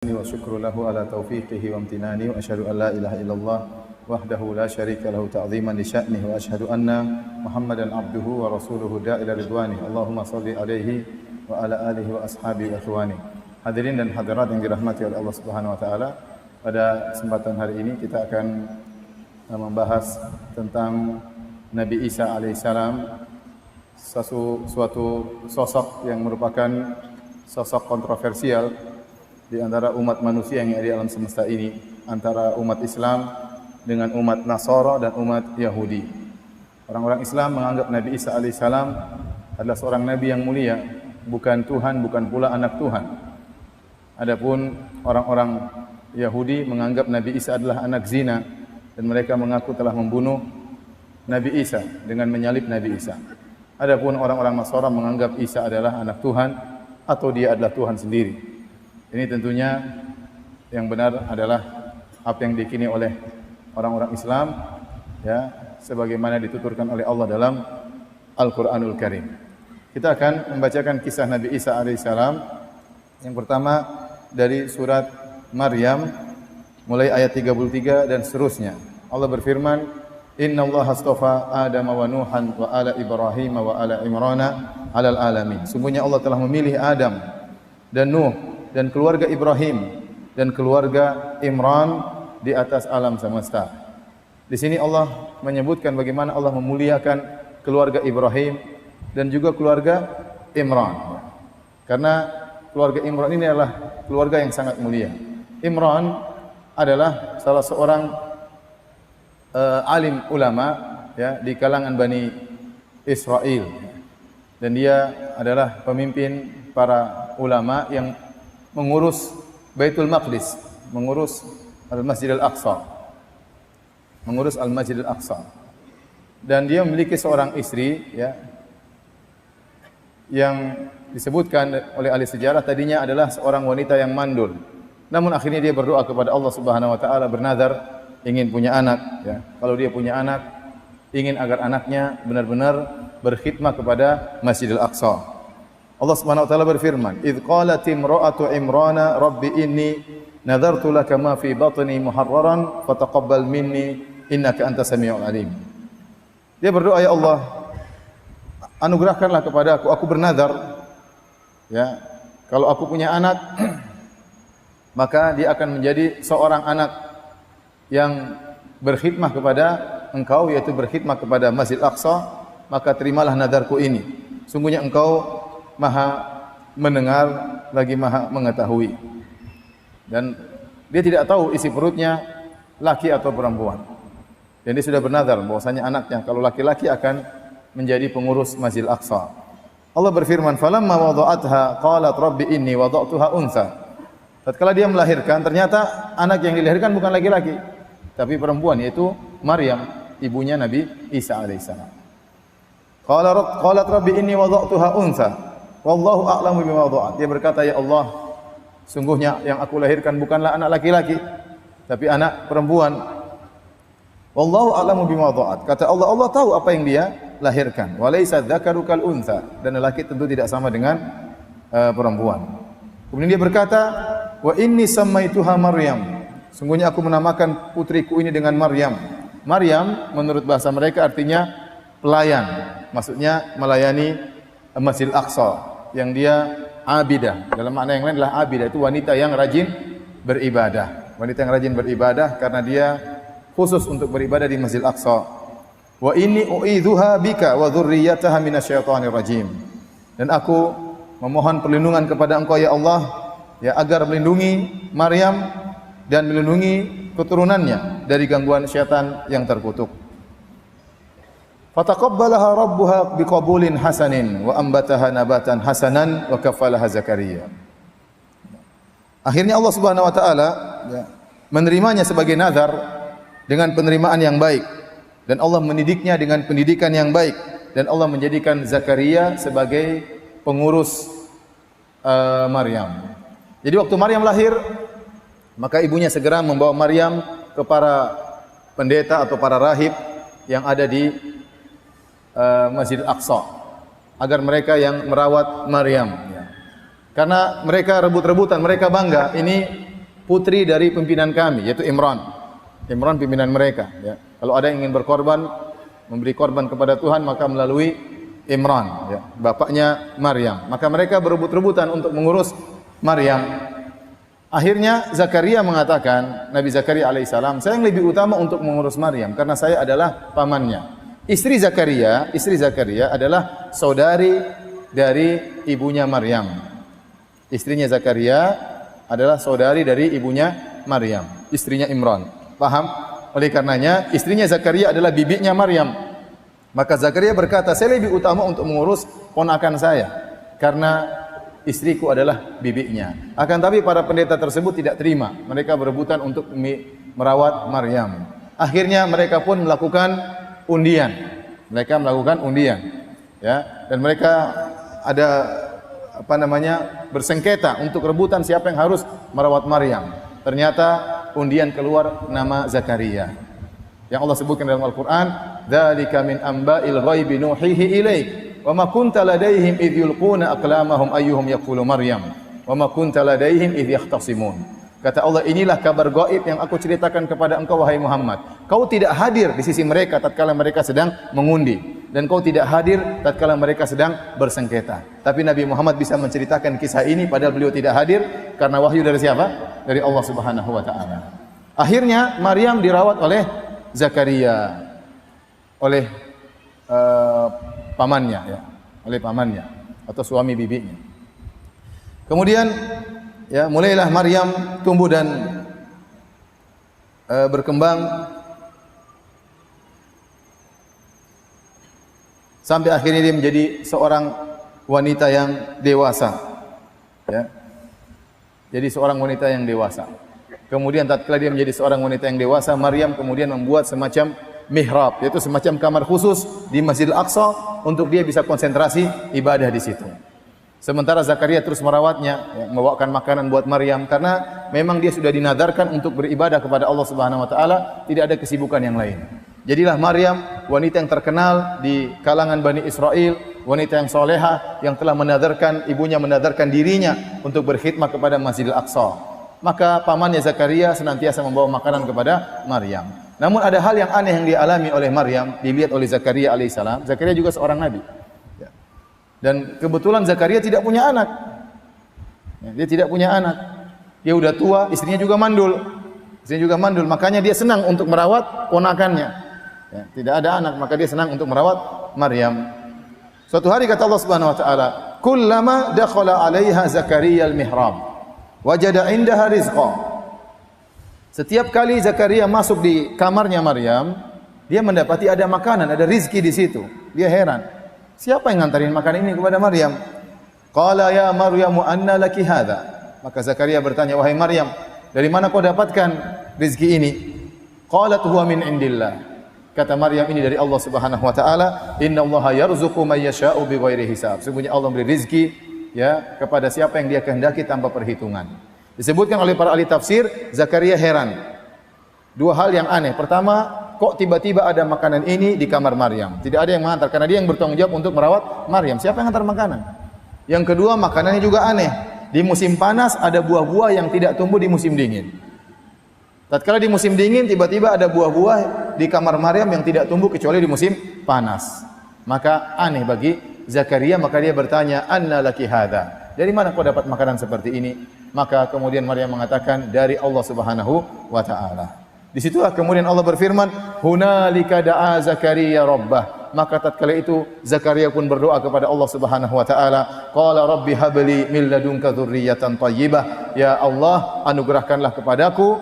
wa syukru lahu ala taufiqihi wa amtinani wa asyhadu an la ilaha illallah wahdahu la syarika lahu ta'ziman li sya'nihi wa asyhadu anna Muhammadan abduhu wa rasuluhu da'ila ridwani. Allahumma shalli alaihi wa ala alihi wa ashabihi wa ikhwani. Hadirin dan hadirat yang dirahmati oleh Allah Subhanahu wa taala, pada kesempatan hari ini kita akan membahas tentang Nabi Isa alaihissalam, suatu sosok yang merupakan sosok kontroversial di antara umat manusia yang ada di alam semesta ini, antara umat Islam dengan umat Nasara dan umat Yahudi. Orang-orang Islam menganggap Nabi Isa alaihissalam adalah seorang nabi yang mulia, bukan Tuhan, bukan pula anak Tuhan. Adapun orang-orang Yahudi menganggap Nabi Isa adalah anak zina dan mereka mengaku telah membunuh Nabi Isa dengan menyalib Nabi Isa. Adapun orang-orang Nasara menganggap Isa adalah anak Tuhan atau dia adalah Tuhan sendiri. Ini tentunya yang benar adalah apa yang diyakini oleh orang-orang Islam, ya, sebagaimana dituturkan oleh Allah dalam Al-Qur'anul Karim. Kita akan membacakan kisah Nabi Isa alaihissalam. Yang pertama dari surat Maryam mulai ayat 33 dan seterusnya. Allah berfirman, "Innallaha astafa Adam wa Nuhan wa ala Ibrahim wa ala Imran 'alal alamin." Sungguhnya Allah telah memilih Adam dan Nuh dan keluarga Ibrahim dan keluarga Imran di atas alam semesta. Di sini Allah menyebutkan bagaimana Allah memuliakan keluarga Ibrahim dan juga keluarga Imran. Karena keluarga Imran ini adalah keluarga yang sangat mulia. Imran adalah salah seorang alim ulama, ya, di kalangan Bani Israel, dan dia adalah pemimpin para ulama yang mengurus Baitul Maqdis, mengurus Al-Masjid Al-Aqsa, mengurus Al-Masjid Al-Aqsa. Dan dia memiliki seorang istri, ya, yang disebutkan oleh ahli sejarah tadinya adalah seorang wanita yang mandul. Namun akhirnya dia berdoa kepada Allah Subhanahu wa taala, bernazar ingin punya anak, ya. Kalau dia punya anak, ingin agar anaknya benar-benar berkhidmah kepada Masjidil Aqsa. Allah Subhanahu wa taala berfirman, "Idz qalat imra'atu Imrana rabbi inni nadartu laka ma fi batni muharraran fataqabbal minni innaka antas samiul alim." Dia berdoa, "Ya Allah, anugerahkanlah kepada aku bernazar, ya, kalau aku punya anak maka dia akan menjadi seorang anak yang berkhidmah kepada Engkau, yaitu berkhidmah kepada Masjid Aqsa, maka terimalah nadarku ini. Sungguhnya Engkau Maha mendengar lagi Maha mengetahui." Dan dia tidak tahu isi perutnya laki atau perempuan. Dan dia sudah bernazar bahwasanya anaknya kalau laki-laki akan menjadi pengurus Masjid Aqsa. Allah berfirman, "Falamma wada'atha qalat rabbi inni wada'tuha unsa." Tatkala dia melahirkan, ternyata anak yang dilahirkan bukan laki-laki, tapi perempuan, yaitu Maryam, ibunya Nabi Isa alaihissalam. Qalat rabbi inni wada'tuha unsa wallahu a'lamu bima wada'at. Dia berkata, "Ya Allah, sungguhnya yang aku lahirkan bukanlah anak laki-laki, tapi anak perempuan." Wallahu a'lamu bima wada'at. Kata Allah, Allah tahu apa yang dia lahirkan. Wa laisa dzakaru kal unsa. Dan laki tentu tidak sama dengan perempuan. Kemudian dia berkata, "Wa inni sammaituha Maryam." Sungguhnya aku menamakan putriku ini dengan Maryam. Maryam menurut bahasa mereka artinya pelayan. Maksudnya melayani Masjid Aqsa, yang dia abidah. Dalam makna yang lain adalah abidah, itu wanita yang rajin beribadah. Wanita yang rajin beribadah karena dia khusus untuk beribadah di Masjid Aqsa. Wa inni u'idzuha bika wa dzurriyyataha minasyaitonir rajim. Dan aku memohon perlindungan kepada Engkau ya Allah, ya, agar melindungi Maryam dan melindungi keturunannya dari gangguan syaitan yang terkutuk. Fataqabbalaha rabbuha biqabulin hasanin wa ambataha nabatan hasanan wa kafalaha Zakaria. Akhirnya Allah Subhanahu wa taala, ya, menerimanya sebagai nazar dengan penerimaan yang baik, dan Allah mendidiknya dengan pendidikan yang baik, dan Allah menjadikan Zakaria sebagai pengurus Maryam. Jadi waktu Maryam lahir, maka ibunya segera membawa Maryam ke para pendeta atau para rahib yang ada di Masjid Aqsa, agar mereka yang merawat Maryam, ya. Karena mereka rebut-rebutan, mereka bangga, ini putri dari pimpinan kami, yaitu Imran. Imran pimpinan mereka. Ya. Kalau ada yang ingin berkorban, memberi korban kepada Tuhan, maka melalui Imran, ya, bapaknya Maryam. Maka mereka berebut-rebutan untuk mengurus Maryam. Akhirnya Zakaria mengatakan, Nabi Zakaria alaihissalam, saya yang lebih utama untuk mengurus Maryam karena saya adalah pamannya. Istri Zakaria adalah saudari dari ibunya Maryam. Istrinya Zakaria adalah saudari dari ibunya Maryam, istrinya Imran. Paham? Oleh karenanya istrinya Zakaria adalah bibinya Maryam. Maka Zakaria berkata, saya lebih utama untuk mengurus ponakan saya karena istriku adalah bibinya. Akan tapi para pendeta tersebut tidak terima. Mereka berebutan untuk merawat Maryam. Akhirnya mereka pun melakukan undian. Ya, dan mereka ada bersengketa untuk rebutan siapa yang harus merawat Maryam. Ternyata undian keluar nama Zakaria. Yang Allah sebutkan dalam Al-Qur'an, "Dzalika min amba'il ghaibi nuhihi ilaik, wa ma kunta ladaihim idh yulquna aqlamahum ayyuhum yaqulu Maryam, wa ma kunta ladaihim idh yahtasimun." Kata Allah, inilah kabar gaib yang aku ceritakan kepada engkau wahai Muhammad. Kau tidak hadir di sisi mereka tatkala mereka sedang mengundi, dan kau tidak hadir tatkala mereka sedang bersengketa. Tapi Nabi Muhammad bisa menceritakan kisah ini padahal beliau tidak hadir karena wahyu dari siapa? Dari Allah Subhanahu wa taala. Akhirnya Maryam dirawat oleh Zakaria, oleh pamannya, ya, oleh pamannya atau suami bibinya. Kemudian ya, mulailah Maryam tumbuh dan berkembang sampai akhirnya dia menjadi seorang wanita yang dewasa. Ya. Jadi seorang wanita yang dewasa. Kemudian tatkala dia menjadi seorang wanita yang dewasa, Maryam kemudian membuat semacam mihrab, yaitu semacam kamar khusus di Masjidil Aqsa untuk dia bisa konsentrasi ibadah di situ. Sementara Zakaria terus merawatnya, ya, membawakan makanan buat Maryam karena memang dia sudah dinadarkan untuk beribadah kepada Allah Subhanahu wa taala, tidak ada kesibukan yang lain. Jadilah Maryam wanita yang terkenal di kalangan Bani Israel, wanita yang soleha yang telah ibunya menadarkan dirinya untuk berkhidmat kepada Masjidil Aqsa. Maka pamannya Zakaria senantiasa membawa makanan kepada Maryam. Namun ada hal yang aneh yang dialami oleh Maryam, dilihat oleh Zakaria alaihissalam. Zakaria juga seorang nabi. Dan kebetulan Zakaria tidak punya anak. Dia tidak punya anak. Dia udah tua, istrinya juga mandul. Makanya dia senang untuk merawat ponakannya. Ya, tidak ada anak, maka dia senang untuk merawat Maryam. Suatu hari kata Allah Subhanahu wa taala, "Kullama dakhala 'alaiha Zakaria al-mihrab, wajada 'indaha rizqa." Setiap kali Zakaria masuk di kamarnya Maryam, dia mendapati ada makanan, ada rizki di situ. Dia heran. Siapa yang ngantarin makanan ini kepada Maryam? Qala ya Maryamu anna laki hadha. Maka Zakaria bertanya, wahai Maryam, dari mana kau dapatkan rezeki ini? Qalat huwa min indillah. Kata Maryam, ini dari Allah Subhanahu wa taala. Innallaha yarzuqu may yasha'u bighairi hisab. Sesungguhnya Allah memberi rezeki ya kepada siapa yang Dia kehendaki tanpa perhitungan. Disebutkan oleh para ahli tafsir, Zakaria heran. Dua hal yang aneh. Pertama, kok tiba-tiba ada makanan ini di kamar Maryam? Tidak ada yang mengantar karena dia yang bertanggung jawab untuk merawat Maryam. Siapa yang mengantar makanan? Yang kedua, makanannya juga aneh. Di musim panas ada buah-buah yang tidak tumbuh di musim dingin. Tatkala di musim dingin tiba-tiba ada buah-buah di kamar Maryam yang tidak tumbuh kecuali di musim panas. Maka aneh bagi Zakaria, maka dia bertanya, "Anna laki hadza?" Dari mana kau dapat makanan seperti ini? Maka kemudian Maryam mengatakan, dari Allah Subhanahu wa taala. Disitulah kemudian Allah berfirman, "Hunalika da'a Zakaria rabbah." Maka tatkala itu Zakaria pun berdoa kepada Allah Subhanahu wa taala, qala rabbi habli min ladunka dzurriyyatan thayyibah. Ya Allah, anugerahkanlah kepadaku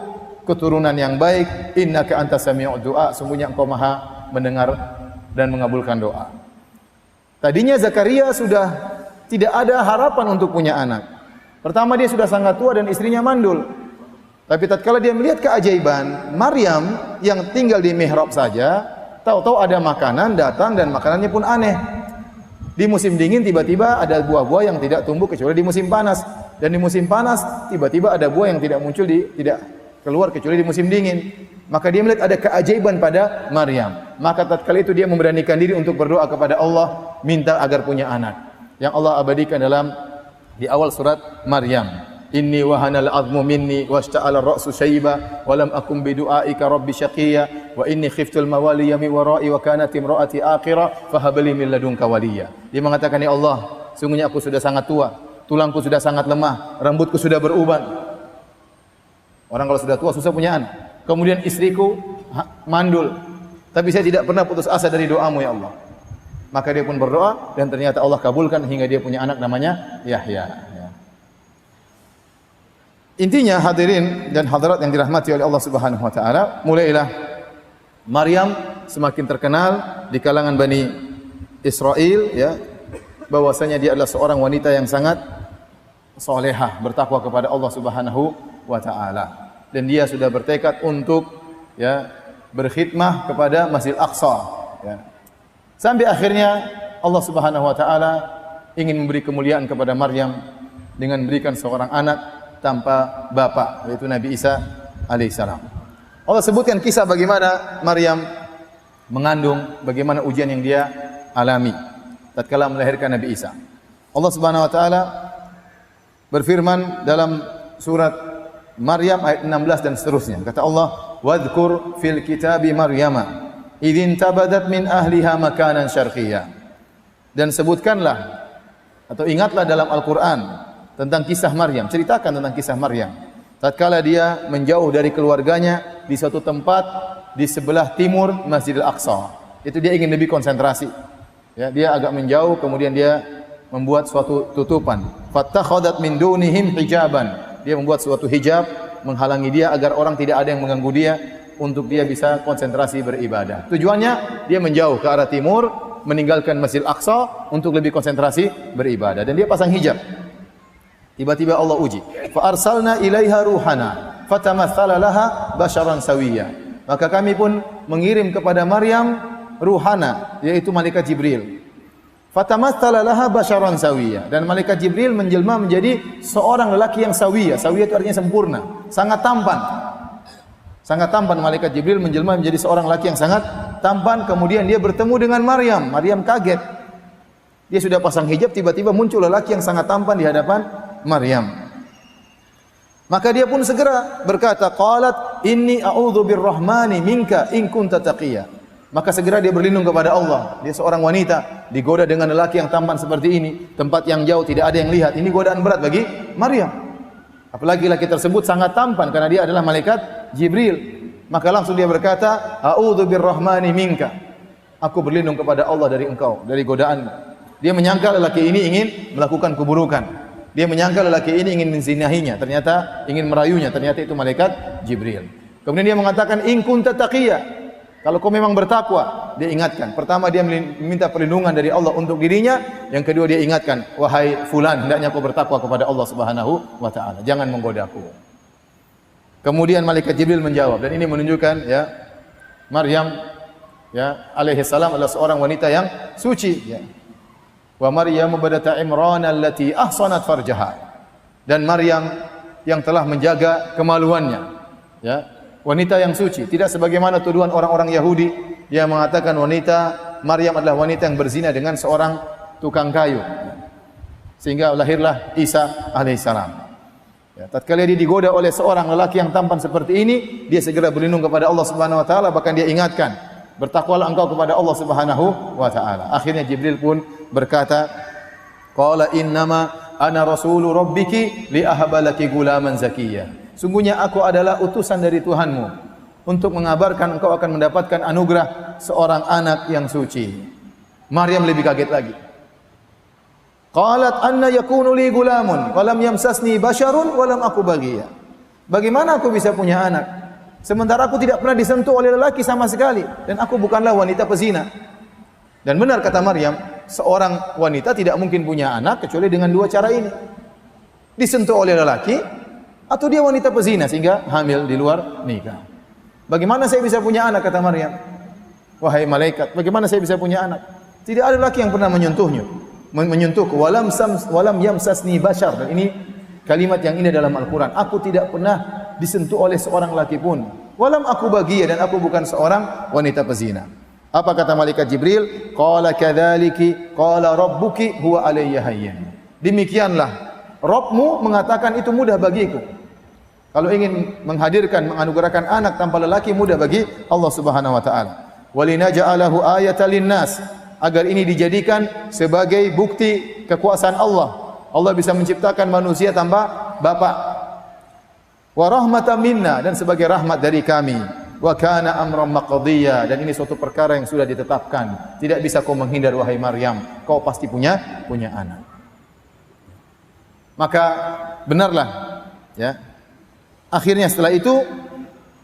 keturunan yang baik, innaka antas sami'ud du'a. Sungguhnya Engkau Maha mendengar dan mengabulkan doa. Tadinya Zakaria sudah tidak ada harapan untuk punya anak. Pertama, dia sudah sangat tua dan istrinya mandul. Tapi tatkala dia melihat keajaiban Maryam yang tinggal di mihrab saja, tahu-tahu ada makanan datang dan makanannya pun aneh. Di musim dingin tiba-tiba ada buah-buah yang tidak tumbuh kecuali di musim panas, dan di musim panas tiba-tiba ada buah yang tidak tidak keluar kecuali di musim dingin. Maka dia melihat ada keajaiban pada Maryam. Maka tatkala itu dia memberanikan diri untuk berdoa kepada Allah minta agar punya anak. Yang Allah abadikan di awal surat Maryam. Inni wahanal 'azmu minni washta'ala ar-ra'su shayba wa lam akum bi du'aika rabbi syaqiyya wa inni khiftul mawaliya min wara'i wa kanat imra'ati aqira fahab li min ladunka waliya. Dia mengatakan, ya Allah, sungguhnya aku sudah sangat tua, tulangku sudah sangat lemah, rambutku sudah beruban. Orang kalau sudah tua susah punya anak. Kemudian istriku mandul, tapi saya tidak pernah putus asa dari doamu ya Allah. Maka dia pun berdoa dan ternyata Allah kabulkan hingga dia punya anak namanya Yahya. Intinya hadirin dan hadirat yang dirahmati oleh Allah Subhanahu wa taala, mulailah Maryam semakin terkenal di kalangan Bani Israel ya, bahwasanya dia adalah seorang wanita yang sangat salehah, bertakwa kepada Allah Subhanahu wa taala. Dan dia sudah bertekad untuk ya berkhidmah kepada Masjidil Aqsa ya. Sampai akhirnya Allah Subhanahu wa taala ingin memberi kemuliaan kepada Maryam dengan memberikan seorang anak tanpa bapa, yaitu Nabi Isa alaihissalam. Allah sebutkan kisah bagaimana Maryam mengandung, bagaimana ujian yang dia alami tatkala melahirkan Nabi Isa. Allah Subhanahu wa taala berfirman dalam surat Maryam ayat 16 dan seterusnya. Kata Allah, "Wadhkur fil kitabi Maryama idzin tabadat min ahliha makanan syarqiyya." Dan sebutkanlah atau ingatlah dalam Al-Qur'an tentang kisah Maryam, ceritakan tentang kisah Maryam. Tatkala dia menjauh dari keluarganya di suatu tempat di sebelah timur Masjidil Aqsa. Itu dia ingin lebih konsentrasi. Ya, dia agak menjauh, kemudian dia membuat suatu tutupan. Fattakhadat min dunihim hijaban. Dia membuat suatu hijab menghalangi dia agar orang tidak ada yang mengganggu dia untuk dia bisa konsentrasi beribadah. Tujuannya dia menjauh ke arah timur, meninggalkan Masjidil Aqsa untuk lebih konsentrasi beribadah, dan dia pasang hijab. Tiba-tiba Allah uji. Fa arsalna ilaiha ruhana fatamatsala laha basharan sawiyya. Maka kami pun mengirim kepada Maryam ruhana, yaitu malaikat Jibril. Fatamatsala laha basharan sawiyya, dan malaikat Jibril menjelma menjadi seorang lelaki yang sawiyya. Sawiyya itu artinya sempurna, sangat tampan. Sangat tampan, malaikat Jibril menjelma menjadi seorang lelaki yang sangat tampan. Kemudian dia bertemu dengan Maryam. Maryam kaget. Dia sudah pasang hijab, tiba-tiba muncul lelaki yang sangat tampan di hadapan Maryam. Maka dia pun segera berkata, qalat inni a'udzu birrahmani minka in kunta taqiyya. Maka segera dia berlindung kepada Allah. Dia seorang wanita digoda dengan lelaki yang tampan seperti ini, tempat yang jauh tidak ada yang lihat. Ini godaan berat bagi Maryam. Apalagi lelaki tersebut sangat tampan karena dia adalah malaikat Jibril. Maka langsung dia berkata, a'udzu birrahmani minka. Aku berlindung kepada Allah dari engkau, dari godaanmu. Dia menyangka lelaki ini ingin melakukan keburukan. Dia menyangka lelaki ini ingin menzinahinya, ternyata ingin merayunya, ternyata itu malaikat Jibril. Kemudian dia mengatakan, in kunta taqiyya, kalau kau memang bertakwa. Dia ingatkan, pertama dia meminta perlindungan dari Allah untuk dirinya, yang kedua dia ingatkan, wahai fulan, hendaknya kau bertakwa kepada Allah Subhanahu wa taala, jangan menggodaku. Kemudian malaikat Jibril menjawab, dan ini menunjukkan ya Maryam ya alaihi salam adalah seorang wanita yang suci ya. Wa Maryam badata Imran allati ahsanat farjaha. Dan Maryam yang telah menjaga kemaluannya. Ya, wanita yang suci, tidak sebagaimana tuduhan orang-orang Yahudi yang mengatakan Maryam adalah wanita yang berzina dengan seorang tukang kayu. Sehingga lahirlah Isa alaihissalam. Ya, tatkala dia digoda oleh seorang lelaki yang tampan seperti ini, dia segera berlindung kepada Allah Subhanahu wa taala, bahkan dia ingatkan, bertakwalah engkau kepada Allah Subhanahu wa taala. Akhirnya Jibril pun berkata, qala innama ana rasulu rabbiki li ahabalaki gulaman zakiyya. Sungguhnya aku adalah utusan dari Tuhanmu untuk mengabarkan engkau akan mendapatkan anugerah seorang anak yang suci. Maryam lebih kaget lagi. Qalat anna yakunu li gulamun wa lam yamsasni basharun wa lam aku baghiya. Bagaimana aku bisa punya anak sementara aku tidak pernah disentuh oleh lelaki sama sekali, dan aku bukanlah wanita pezina. Dan benar kata Maryam, seorang wanita tidak mungkin punya anak kecuali dengan dua cara ini. Disentuh oleh lelaki, atau dia wanita pezina sehingga hamil di luar nikah. Bagaimana saya bisa punya anak, kata Maryam? Wahai malaikat, bagaimana saya bisa punya anak? Tidak ada laki yang pernah menyentuhku. Walam yamsasni bashar. Dan ini kalimat yang indah dalam Al-Quran. Aku tidak pernah disentuh oleh seorang laki pun. Walam aku bagiya, dan aku bukan seorang wanita pezina. Apa kata malaikat Jibril? Qala kadzaliki qala rabbuki huwa alayya hayyin. Demikianlah Rabbmu mengatakan itu mudah bagiku. Kalau ingin menghadirkan, menganugerahkan anak tanpa lelaki mudah bagi Allah Subhanahu wa taala. Walinaja'alahu ayatan linnas, agar ini dijadikan sebagai bukti kekuasaan Allah. Allah bisa menciptakan manusia tanpa bapak. Wa rahmatan minna, dan sebagai rahmat dari kami. Wa kana amran maqdiya, dan ini suatu perkara yang sudah ditetapkan. Tidak bisa kau menghindar wahai Maryam, kau pasti punya anak. Maka benarlah, ya. Akhirnya setelah itu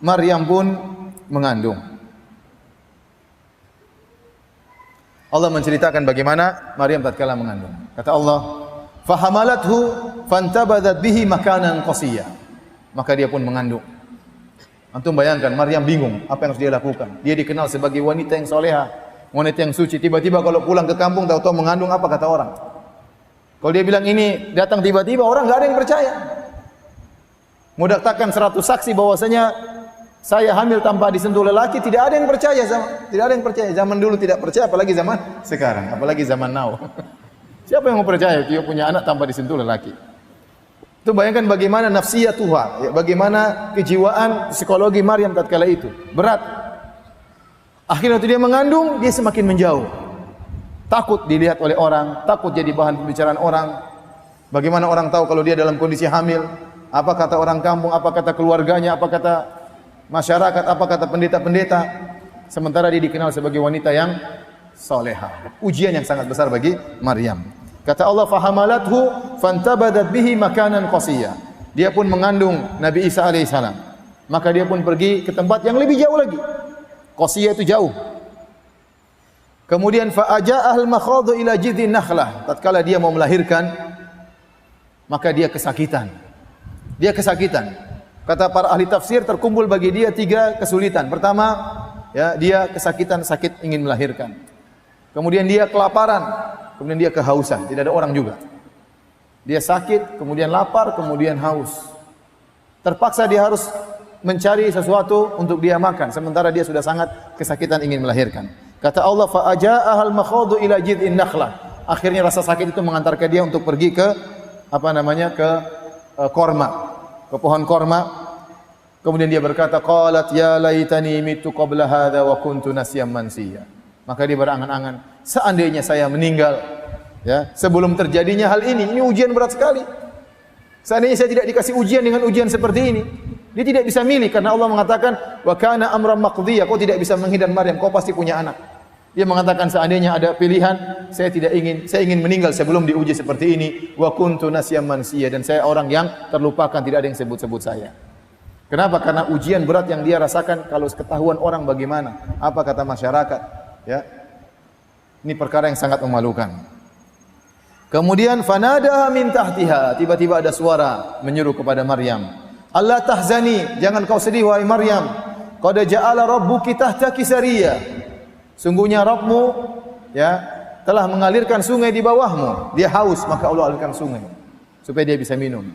Maryam pun mengandung. Allah menceritakan bagaimana Maryam tatkala mengandung. Kata Allah, "Fahamalathu fantabadat bihi makanan qasiyya." Maka dia pun mengandung. Antum bayangkan, Maryam bingung apa yang harus dia lakukan. Dia dikenal sebagai wanita yang soleha, wanita yang suci. Tiba-tiba kalau pulang ke kampung tahu-tahu mengandung, apa kata orang? Kalau dia bilang ini datang tiba-tiba, orang enggak ada yang percaya. Mau datangkan 100 saksi bahwasanya saya hamil tanpa disentuh lelaki, tidak ada yang percaya, tidak ada yang percaya. Zaman dulu tidak percaya, apalagi zaman sekarang, apalagi zaman now. Siapa yang mau percaya dia punya anak tanpa disentuh lelaki? Itu bayangkan bagaimana nafsiyatuha, ya, bagaimana kejiwaan psikologi Maryam tatkala itu. Berat. Akhirnya waktu dia mengandung, dia semakin menjauh. Takut dilihat oleh orang, takut jadi bahan pembicaraan orang. Bagaimana orang tahu kalau dia dalam kondisi hamil? Apa kata orang kampung, apa kata keluarganya, apa kata masyarakat, apa kata pendeta-pendeta. Sementara dia dikenal sebagai wanita yang soleha. Ujian yang sangat besar bagi Maryam. Kata Allah, "Fahamalathu fantabadat bihi makanan qasiyya." Dia pun mengandung Nabi Isa alaihissalam. Maka dia pun pergi ke tempat yang lebih jauh lagi. Qasiyya itu jauh. Kemudian fa'aja'ahal makhadhu ila jidhin nakhlah. Tatkala dia mau melahirkan, maka dia kesakitan. Dia kesakitan. Kata para ahli tafsir, terkumpul bagi dia 3 kesulitan. Pertama, ya, dia kesakitan, sakit ingin melahirkan. Kemudian dia kelaparan, kemudian dia kehausan, tidak ada orang juga. Dia sakit, kemudian lapar, kemudian haus. Terpaksa dia harus mencari sesuatu untuk dia makan, sementara dia sudah sangat kesakitan ingin melahirkan. Kata Allah, fa'aja'ahal makhadhu ila jid'in nakhlah. Akhirnya rasa sakit itu mengantarkan dia untuk pergi ke korma, ke pohon korma. Kemudian dia berkata, qalat ya laitani mitu qabla hadha wa kuntu nasiyan mansiya. Maka dia berangan-angan, seandainya saya meninggal, ya, sebelum terjadinya hal ini ujian berat sekali. Seandainya saya tidak dikasih ujian dengan ujian seperti ini. Dia tidak bisa milih karena Allah mengatakan wa kana amran maqdiya, kau tidak bisa menghindar Maryam, kau pasti punya anak. Dia mengatakan seandainya ada pilihan, saya ingin meninggal sebelum diuji seperti ini. Wa kuntu nasiyan mansiya, dan saya orang yang terlupakan, tidak ada yang sebut-sebut saya. Kenapa? Karena ujian berat yang dia rasakan, kalau ketahuan orang bagaimana? Apa kata masyarakat? Ya. Ini perkara yang sangat memalukan. Kemudian fanadaha min tahtiha, tiba-tiba ada suara menyuruh kepada Maryam, "Allah tahzani, jangan kau sedih wahai Maryam. Qad ja'ala rabbuki tahtaki sariya." Sungguhnya Rabbmu, ya, telah mengalirkan sungai di bawahmu. Dia haus, maka Allah alirkan sungai supaya dia bisa minum.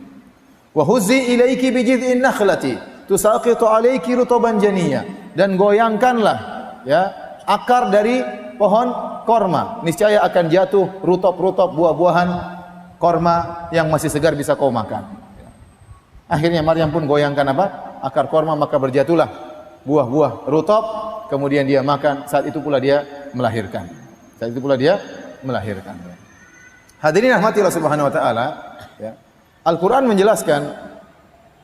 Wa huzzi ilaiki bi jid'in nakhlati tusaqitu alayki rutaban janiyya, dan goyangkanlah, ya, akar dari pohon korma, niscaya akan jatuh rutop-rutop buah-buahan korma yang masih segar bisa kau makan. Akhirnya Maryam pun goyangkan akar korma, maka berjatuhlah buah-buah rutop, kemudian dia makan. Saat itu pula dia melahirkan. Hadirin rahmati Allah Subhanahu wa taala, ya. Al-Qur'an menjelaskan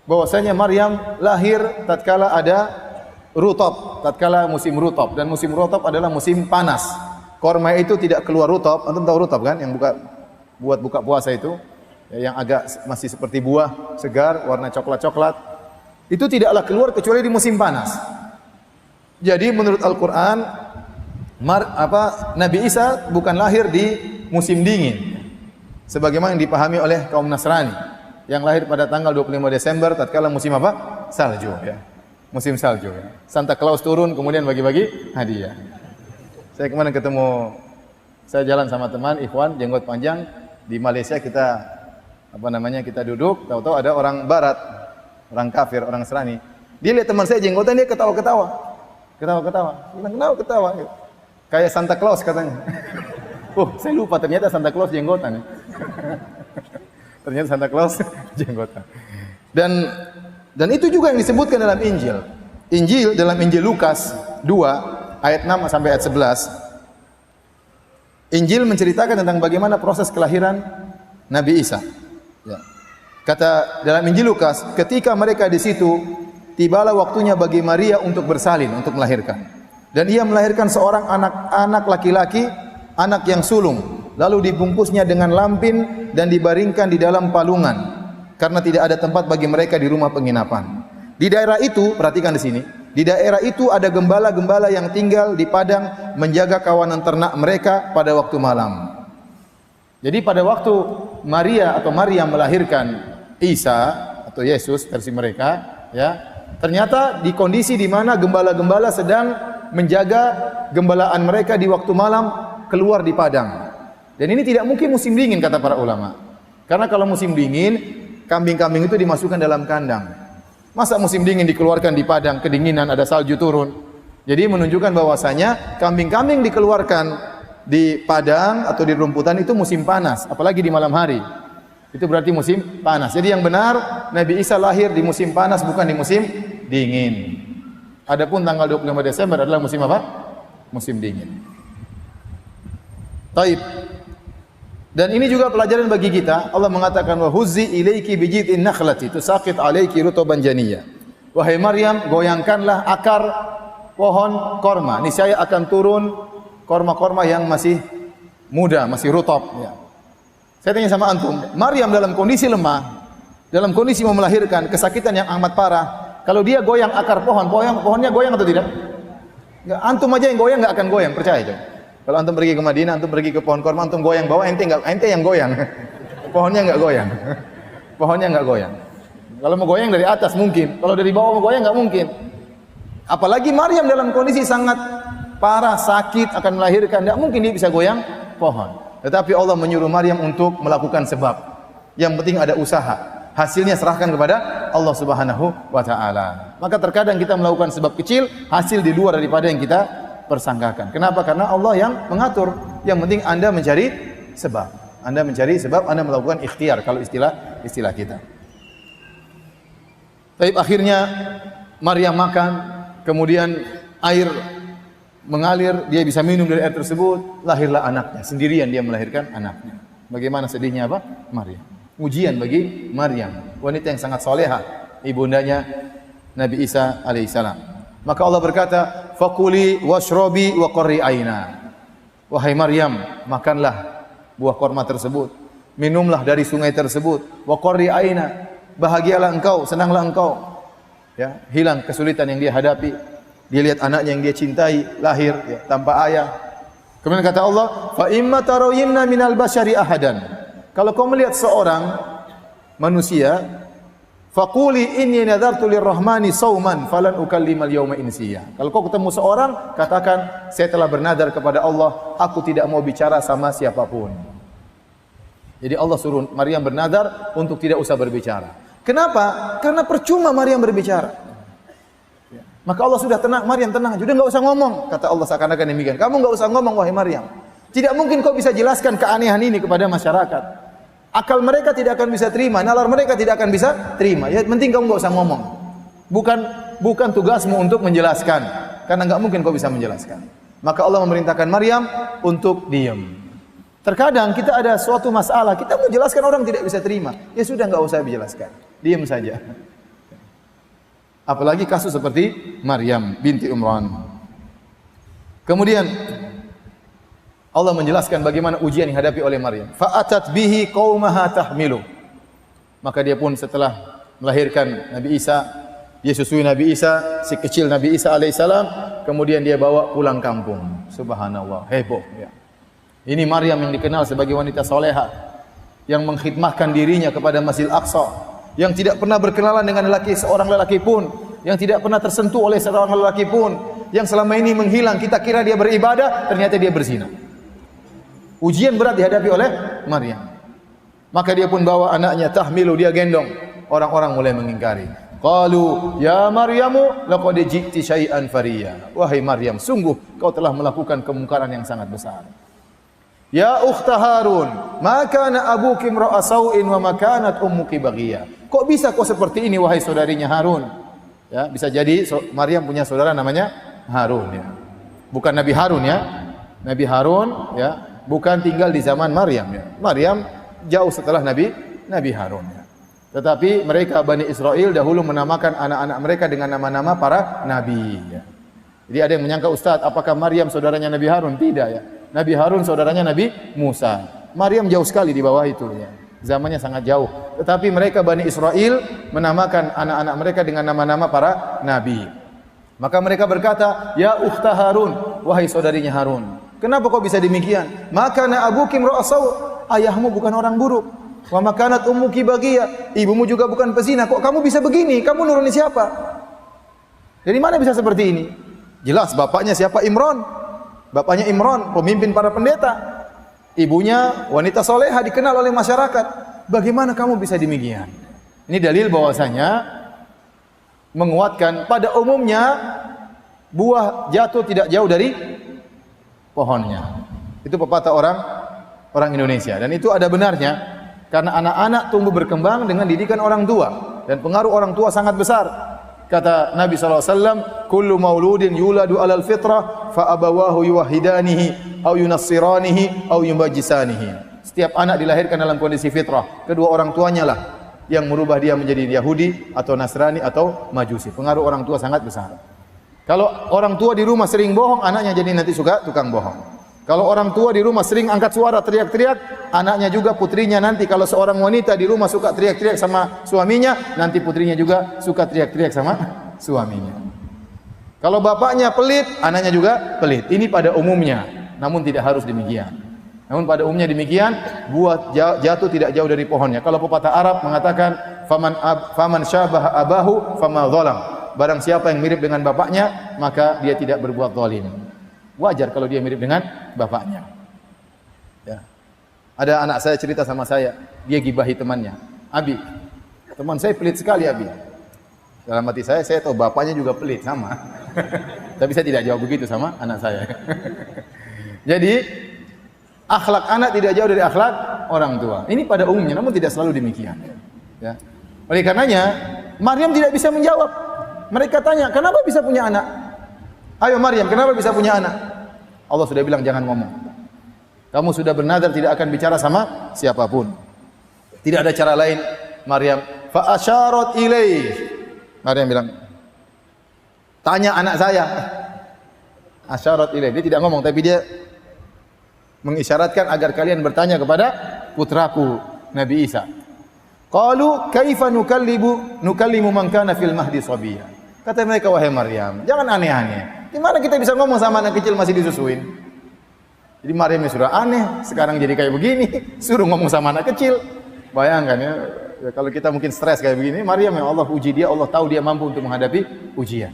bahwasanya Maryam lahir tatkala ada rutop, tatkala musim rutop, dan musim rutop adalah musim panas. Korma itu tidak keluar rutop. Antum tahu rutop kan, yang buat buka puasa itu, ya, yang agak masih seperti buah segar warna coklat-coklat. Itu tidaklah keluar kecuali di musim panas. Jadi menurut Al-Qur'an Nabi Isa bukan lahir di musim dingin sebagaimana yang dipahami oleh kaum Nasrani yang lahir pada tanggal 25 Desember tatkala musim salju, ya. Musim salju, ya. Santa Claus turun kemudian bagi-bagi hadiah. Saya kemarin saya jalan sama teman ikhwan jenggot panjang di Malaysia, kita kita duduk, tahu-tahu ada orang barat, orang kafir, orang Nasrani. Dia lihat teman saya jenggotan, dia ketawa-ketawa. Bilang, "Kenapa ketawa?" Kayak Santa Claus katanya. Saya lupa ternyata Santa Claus jenggotan. Ternyata Santa Claus jenggotan. Dan itu juga yang disebutkan dalam Injil. Dalam Injil Lukas 2 ayat 6 sampai ayat 11. Injil menceritakan tentang bagaimana proses kelahiran Nabi Isa. Ya. Kata dalam Injil Lukas, ketika mereka di situ, tibalah waktunya bagi Maria untuk bersalin, untuk melahirkan. Dan ia melahirkan seorang anak laki-laki, anak yang sulung. Lalu dibungkusnya dengan lampin dan dibaringkan di dalam palungan, karena tidak ada tempat bagi mereka di rumah penginapan. Di daerah itu, perhatikan di sini, di daerah itu ada gembala-gembala yang tinggal di padang menjaga kawanan ternak mereka pada waktu malam. Jadi pada waktu Maryam melahirkan Isa atau Yesus versi mereka, ya, ternyata di kondisi di mana gembala-gembala sedang menjaga gembalaan mereka di waktu malam keluar di padang. Dan ini tidak mungkin musim dingin kata para ulama. Karena kalau musim dingin, kambing-kambing itu dimasukkan dalam kandang. Masa musim dingin dikeluarkan di padang, kedinginan, ada salju turun. Jadi menunjukkan bahwasanya kambing-kambing dikeluarkan di padang atau di rumputan itu musim panas, apalagi di malam hari. Itu berarti musim panas. Jadi yang benar, Nabi Isa lahir di musim panas, bukan di musim dingin. Adapun tanggal 25 Desember adalah musim apa? Musim dingin. Taib. Dan ini juga pelajaran bagi kita. Allah mengatakan wa huzzi ilaiki bijid'in nakhlati tusaqit alayki rutuban janiyya. Wahai Maryam, goyangkanlah akar pohon korma. Niscaya akan turun korma-korma yang masih muda, masih rutab, ya. Saya tanya sama antum, Maryam dalam kondisi lemah, dalam kondisi mau melahirkan, kesakitan yang amat parah. Kalau dia goyang akar pohonnya goyang atau tidak? Enggak, antum aja yang goyang enggak akan goyang, percaya aja. Kalau antum pergi ke Madinah, antum pergi ke pohon korma, antum goyang bawah, ente yang goyang. Pohonnya enggak goyang. Pohonnya enggak goyang. Kalau mau goyang dari atas mungkin, kalau dari bawah mau goyang enggak mungkin. Apalagi Maryam dalam kondisi sangat parah, sakit, akan melahirkan, enggak mungkin dia bisa goyang pohon. Tetapi Allah menyuruh Maryam untuk melakukan sebab. Yang penting ada usaha. Hasilnya serahkan kepada Allah Subhanahu wa taala. Maka terkadang kita melakukan sebab kecil, hasil di luar daripada yang kita persangkakan. Kenapa? Karena Allah yang mengatur. Yang penting Anda mencari sebab. Anda mencari sebab, Anda melakukan ikhtiar kalau istilah kita. Tapi akhirnya Maryam makan, kemudian air mengalir, dia bisa minum dari air tersebut, lahirlah anaknya. Sendirian dia melahirkan anaknya. Bagaimana sedihnya apa? Maryam. Ujian bagi Maryam, wanita yang sangat solehah, ibundanya Nabi Isa alaihissalam. Maka Allah berkata, "Fakuli washrobi wa qurri aina." Wahai Maryam, makanlah buah korma tersebut, minumlah dari sungai tersebut, wa qurri aina, bahagialah engkau, senanglah engkau. Ya, hilang kesulitan yang dia hadapi. Dia lihat anaknya yang dia cintai lahir, ya, tanpa ayah. Kemudian kata Allah, "Fa imma tarawinna minal basyari ahadan." Kalau kau melihat seorang manusia, faquli inni nadartu lirrahmani sauman falan ukallimal yauma insiya. Kalau kau ketemu seorang, katakan saya telah bernadar kepada Allah, aku tidak mau bicara sama siapapun. Jadi Allah suruh Maryam bernadar untuk tidak usah berbicara. Kenapa? Karena percuma Maryam berbicara. Maka Allah sudah tenang, Maryam tenang, sudah enggak usah ngomong. Kata Allah seakan-akan demikian. Kamu enggak usah ngomong wahai Maryam. Tidak mungkin kau bisa jelaskan keanehan ini kepada masyarakat. Akal mereka tidak akan bisa terima, nalar mereka tidak akan bisa terima. Ya, penting kamu enggak usah ngomong. Bukan tugasmu untuk menjelaskan, karena enggak mungkin kau bisa menjelaskan. Maka Allah memerintahkan Maryam untuk diam. Terkadang kita ada suatu masalah, kita mau jelaskan orang tidak bisa terima. Ya sudah enggak usah dijelaskan. Diam saja. Apalagi kasus seperti Maryam binti Imran. Kemudian Allah menjelaskan bagaimana ujian yang dihadapi oleh Maryam. Fa'atat bihi qaumaha tahmilu. Maka dia pun setelah melahirkan Nabi Isa, dia susui Nabi Isa, si kecil Nabi Isa alaihissalam, kemudian dia bawa pulang kampung. Subhanallah, heboh ya. Ini Maryam yang dikenal sebagai wanita soleha, yang mengkhidmahkan dirinya kepada Masjidil Aqsa, yang tidak pernah berkenalan dengan seorang lelaki pun, yang tidak pernah tersentuh oleh seorang lelaki pun, yang selama ini menghilang, kita kira dia beribadah, ternyata dia berzina. Ujian berat dihadapi oleh Maryam. Maka dia pun bawa anaknya tahmilu, dia gendong. Orang-orang mulai mengingkari. Qalu ya Maryamu laqad ji'ti syai'an fariya. Wahai Maryam, sungguh kau telah melakukan kemungkaran yang sangat besar. Ya ukhta Harun, ma kana abuki imra'a sau'in wa ma kanat ummuki baghiyah. Kok bisa kok seperti ini wahai saudarinya Harun? Ya, bisa jadi Maryam punya saudara namanya Harun ya. Bukan Nabi Harun ya. Nabi Harun ya, bukan tinggal di zaman Maryam ya. Maryam jauh setelah Nabi Harun ya. Tetapi mereka Bani Israel dahulu menamakan anak-anak mereka dengan nama-nama para nabi ya. Jadi ada yang menyangka, Ustaz, apakah Maryam saudaranya Nabi Harun? Tidak ya. Nabi Harun saudaranya Nabi Musa. Maryam jauh sekali di bawah itu ya. Zamannya sangat jauh. Tetapi mereka Bani Israel menamakan anak-anak mereka dengan nama-nama para nabi. Maka mereka berkata, ya ukhta Harun, wahai saudarinya Harun. Kenapa kok bisa demikian? Maka na abuki imra'a sau', ayahmu bukan orang buruk. Wa makanat ummuki baghiyah, ibumu juga bukan pezina. Kok kamu bisa begini? Kamu nurunin siapa? Dari mana bisa seperti ini? Jelas bapaknya siapa? Imran. Bapaknya Imran, pemimpin para pendeta. Ibunya wanita soleha, dikenal oleh masyarakat. Bagaimana kamu bisa demikian? Ini dalil bahwasanya menguatkan pada umumnya buah jatuh tidak jauh dari pohonnya. Itu pepatah orang Indonesia, dan itu ada benarnya karena anak-anak tumbuh berkembang dengan didikan orang tua, dan pengaruh orang tua sangat besar. Kata Nabi SAW, kullu mauludin yuladu alal fitrah fa abawahu yuwahhidanihi au yunassiranihi au yumajjisanihi. Setiap anak dilahirkan dalam kondisi fitrah, kedua orang tuanya lah yang merubah dia menjadi Yahudi atau Nasrani atau Majusi. Pengaruh orang tua sangat besar. Kalau orang tua di rumah sering bohong, anaknya jadi nanti suka tukang bohong. Kalau orang tua di rumah sering angkat suara teriak-teriak, anaknya juga, putrinya nanti. Kalau seorang wanita di rumah suka teriak-teriak sama suaminya, nanti putrinya juga suka teriak-teriak sama suaminya. Kalau bapaknya pelit, anaknya juga pelit. Ini pada umumnya, namun tidak harus demikian. Namun pada umumnya demikian, buah jatuh tidak jauh dari pohonnya. Kalau pepatah Arab mengatakan, faman syabaha abahu fama zalam. Barang siapa yang mirip dengan bapaknya, maka dia tidak berbuat zalim. Wajar kalau dia mirip dengan bapaknya. Ya. Ada anak saya cerita sama saya, dia gibahi temannya. Abi, teman saya pelit sekali Abi. Dalam hati saya tahu bapaknya juga pelit sama. Tapi saya tidak jawab begitu sama anak saya. Jadi akhlak anak tidak jauh dari akhlak orang tua. Ini pada umumnya, namun tidak selalu demikian. Ya. Oleh karenanya Maryam tidak bisa menjawab. Mereka tanya, kenapa bisa punya anak? Ayo Maryam, kenapa bisa punya anak? Allah sudah bilang jangan ngomong. Kamu sudah bernazar tidak akan bicara sama siapapun. Tidak ada cara lain. Maryam fa asyarat ilaih. Maryam bilang, tanya anak saya. Asyarat ilaih. Dia tidak ngomong, tapi dia mengisyaratkan agar kalian bertanya kepada putraku Nabi Isa. Qalu kaifa nukallimu man kana fil mahdi sabiyya. Kata mereka, wahai Maryam, jangan aneh-aneh. Gimana kita bisa ngomong sama anak kecil masih disusuin? Jadi Maryam yang sudah aneh, sekarang jadi kayak begini, suruh ngomong sama anak kecil. Bayangkan ya, kalau kita mungkin stres kayak begini, Maryam yang Allah uji dia, Allah tahu dia mampu untuk menghadapi ujian.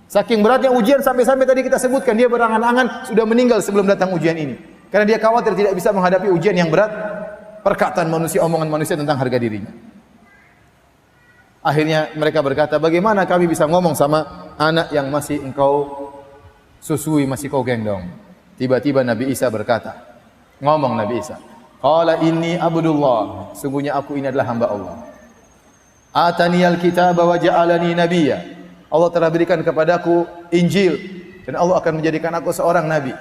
Saking beratnya ujian sampai-sampai tadi kita sebutkan, dia berangan-angan sudah meninggal sebelum datang ujian ini. Karena dia khawatir tidak bisa menghadapi ujian yang berat, perkataan manusia, omongan manusia tentang harga dirinya. Akhirnya mereka berkata, bagaimana kami bisa ngomong sama anak yang masih engkau susui, masih kau gendong? Tiba-tiba Nabi Isa berkata, ngomong Nabi Isa, qala inni abdullah, sungguhnya aku ini adalah hamba Allah. Ataniyal kitaba wa ja'alani nabiyya. Allah telah berikan kepadaku Injil dan Allah akan menjadikan aku seorang nabi.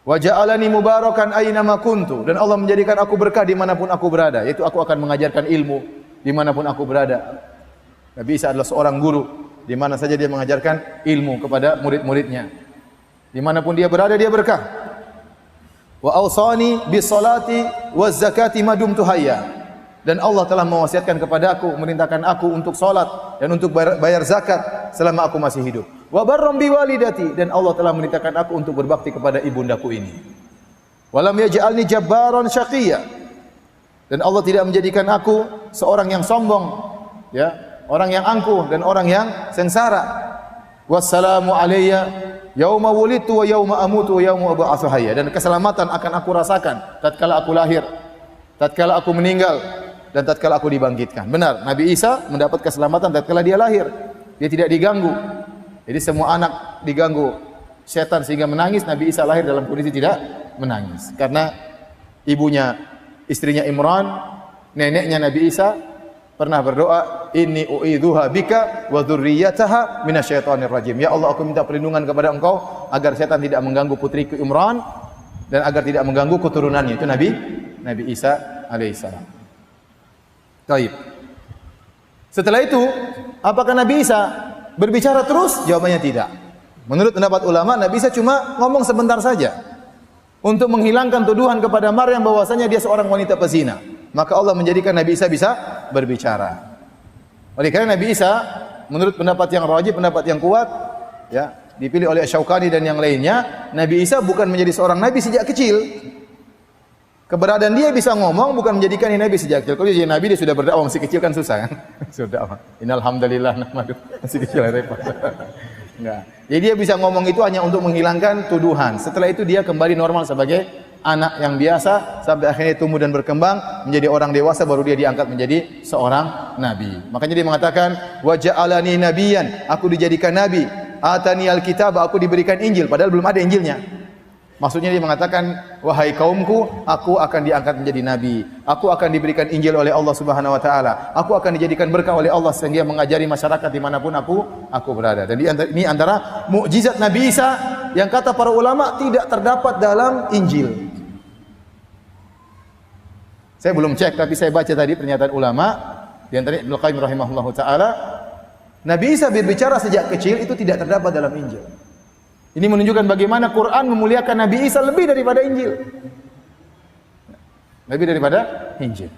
Wa ja'alani mubarakan aina ma kuntu, dan Allah menjadikan aku berkah dimanapun aku berada, yaitu aku akan mengajarkan ilmu dimanapun aku berada. Nabi Isa adalah seorang guru, di mana saja dia mengajarkan ilmu kepada murid-muridnya. Dimanapun dia berada dia berkah. Wa awsani bis salati waz zakati madumtu hayya, dan Allah telah mewasiatkan kepada aku, memerintahkan aku untuk salat dan untuk bayar zakat selama aku masih hidup. Wa barram bi walidati, dan Allah telah memerintahkan aku untuk berbakti kepada ibundaku ini. Walam yaj'alni jabbaran syaqiyya, dan Allah tidak menjadikan aku seorang yang sombong, ya, orang yang angkuh dan orang yang sengsara. Wassalamu alayya yauma wulidtu wa yauma amutu wa yauma ub'atsu hayya, dan keselamatan akan aku rasakan tatkala aku lahir, tatkala aku meninggal, dan tatkala aku dibangkitkan. Benar, Nabi Isa mendapat keselamatan tatkala dia lahir. Dia tidak diganggu. Jadi semua anak diganggu setan sehingga menangis, Nabi Isa lahir dalam kondisi tidak menangis. Karena ibunya, istrinya Imran, neneknya Nabi Isa pernah berdoa, inni u'idzuha bika wa dzurriyyataha minasyaitonir rajim. Ya Allah, aku minta perlindungan kepada Engkau agar setan tidak mengganggu putriku Imran dan agar tidak mengganggu keturunannya. Itu Nabi Isa alaihissalam. Baik. Setelah itu, apakah Nabi Isa berbicara terus? Jawabannya tidak. Menurut pendapat ulama, Nabi Isa cuma ngomong sebentar saja untuk menghilangkan tuduhan kepada Maryam bahwasanya dia seorang wanita pezina. Maka Allah menjadikan Nabi Isa bisa berbicara. Oleh karena Nabi Isa, menurut pendapat yang rajih, pendapat yang kuat, ya, dipilih oleh Asy-Syaukani dan yang lainnya, Nabi Isa bukan menjadi seorang nabi sejak kecil. Keberadaan dia bisa ngomong bukan menjadikan dia nabi sejak kecil. Kalau dia nabi, dia sudah berdakwah masih kecil kan susah kan? Sudah. Innal hamdalillah nahmadu. Masih kecil repot. Enggak. Jadi dia bisa ngomong itu hanya untuk menghilangkan tuduhan. Setelah itu dia kembali normal sebagai anak yang biasa sampai akhirnya tumbuh dan berkembang menjadi orang dewasa, baru dia diangkat menjadi seorang nabi. Makanya dia mengatakan wa ja'alani nabiyyan, aku dijadikan nabi. Atani alkitab, aku diberikan Injil, padahal belum ada Injilnya. Maksudnya dia mengatakan, wahai kaumku, aku akan diangkat menjadi nabi. Aku akan diberikan Injil oleh Allah Subhanahu wa taala. Aku akan dijadikan berkah oleh Allah sehingga mengajari masyarakat dimanapun aku berada. Dan ini antara mukjizat Nabi Isa yang kata para ulama tidak terdapat dalam Injil. Saya belum cek, tapi saya baca tadi pernyataan ulama di antara Ibnu Qayyim rahimahullahu taala, Nabi Isa berbicara sejak kecil itu tidak terdapat dalam Injil. Ini menunjukkan bagaimana Quran memuliakan Nabi Isa lebih daripada Injil. Lebih daripada Injil.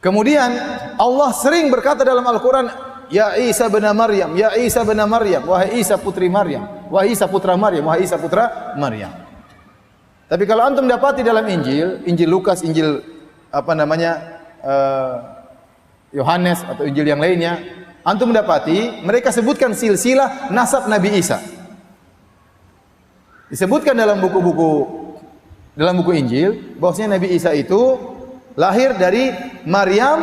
Kemudian Allah sering berkata dalam Al-Quran, Ya Isa bin Maryam, Ya Isa bin Maryam, wahai Isa putri Maryam, wahai Isa putra Maryam, wahai Isa putra Maryam. Tapi kalau antum dapati dalam Injil, Injil Lukas, Injil Yohanes atau Injil yang lainnya, antum mendapati mereka sebutkan silsilah nasab Nabi Isa. Disebutkan dalam buku Injil bahwasanya Nabi Isa itu lahir dari Maryam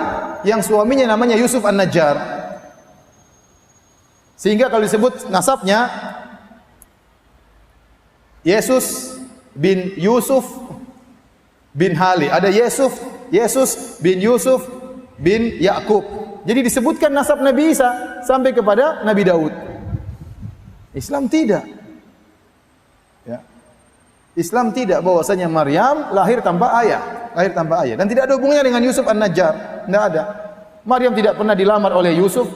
yang suaminya namanya Yusuf An-Najjar. Sehingga kalau disebut nasabnya Yesus bin Yusuf bin Hali. Ada Yesus bin Yusuf bin Yakub. Jadi disebutkan nasab Nabi Isa sampai kepada Nabi Daud. Islam tidak. Ya. Islam tidak bahwasanya Maryam lahir tanpa ayah, dan tidak ada hubungannya dengan Yusuf An-Najjar, tidak ada. Maryam tidak pernah dilamar oleh Yusuf,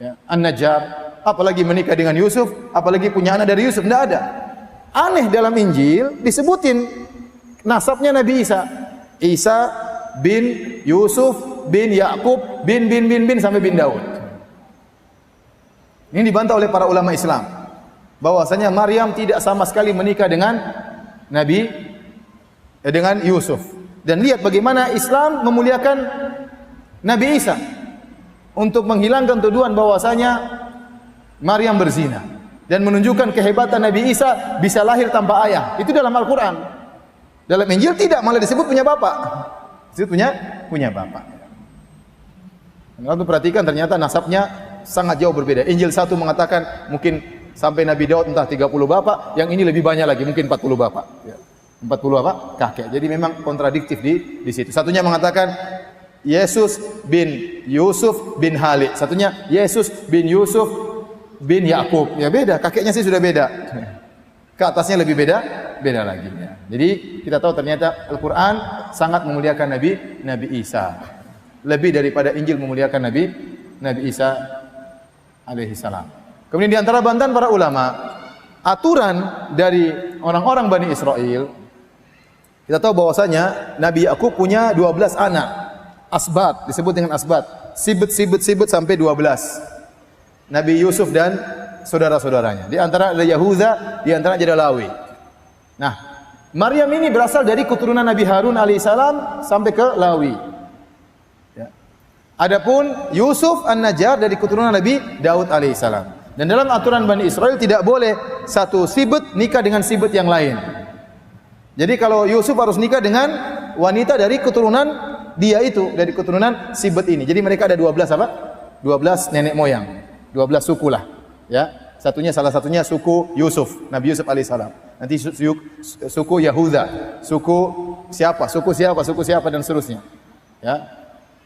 ya, An-Najjar, apalagi menikah dengan Yusuf, apalagi punya anak dari Yusuf, tidak ada. Aneh dalam Injil disebutin nasabnya Nabi Isa. Isa bin Yusuf bin Yakub bin sampai bin Daud. Ini dibantah oleh para ulama Islam bahwasanya Maryam tidak sama sekali menikah dengan dengan Yusuf. Dan lihat bagaimana Islam memuliakan Nabi Isa untuk menghilangkan tuduhan bahwasanya Maryam berzina dan menunjukkan kehebatan Nabi Isa bisa lahir tanpa ayah. Itu dalam Al-Qur'an. Dalam Injil tidak, malah disebut punya bapak. Disebut punya bapak. Kalau perhatikan ternyata nasabnya sangat jauh berbeda. Injil satu mengatakan mungkin sampai Nabi Daud entah 30 bapak, yang ini lebih banyak lagi, mungkin 40 bapak. Ya. 40 apa? Kakek. Jadi memang kontradiktif di situ. Satunya mengatakan Yesus bin Yusuf bin Hali. Satunya Yesus bin Yusuf bin Yakub. Ya beda, kakeknya sih sudah beda. Ke atasnya lebih beda lagi. Ya. Jadi kita tahu ternyata Al-Quran sangat memuliakan Nabi Isa. Lebih daripada Injil memuliakan Nabi Isa alaihi salam. Kemudian di antara bantahan para ulama, aturan dari orang-orang Bani Israel, kita tahu bahwasanya Nabi Yakub punya 12 anak. Asbat, disebut dengan asbat. Sibet sampai 12. Nabi Yusuf dan saudara-saudaranya. Di antara ada Yahuda, di antara ada Lawi. Nah, Maryam ini berasal dari keturunan Nabi Harun alaihissalam sampai ke Lawi. Adapun Yusuf An-Najjar dari keturunan Nabi Daud alaihissalam. Dan dalam aturan Bani Israel tidak boleh satu sibet nikah dengan sibet yang lain. Jadi kalau Yusuf harus nikah dengan wanita dari keturunan dia itu, dari keturunan sibet ini. Jadi mereka ada 12 apa? 12 nenek moyang. 12 suku lah. Ya. Satunya salah satunya suku Yusuf, Nabi Yusuf alaihissalam. Nanti suku Yahuda, suku siapa dan seterusnya. Ya.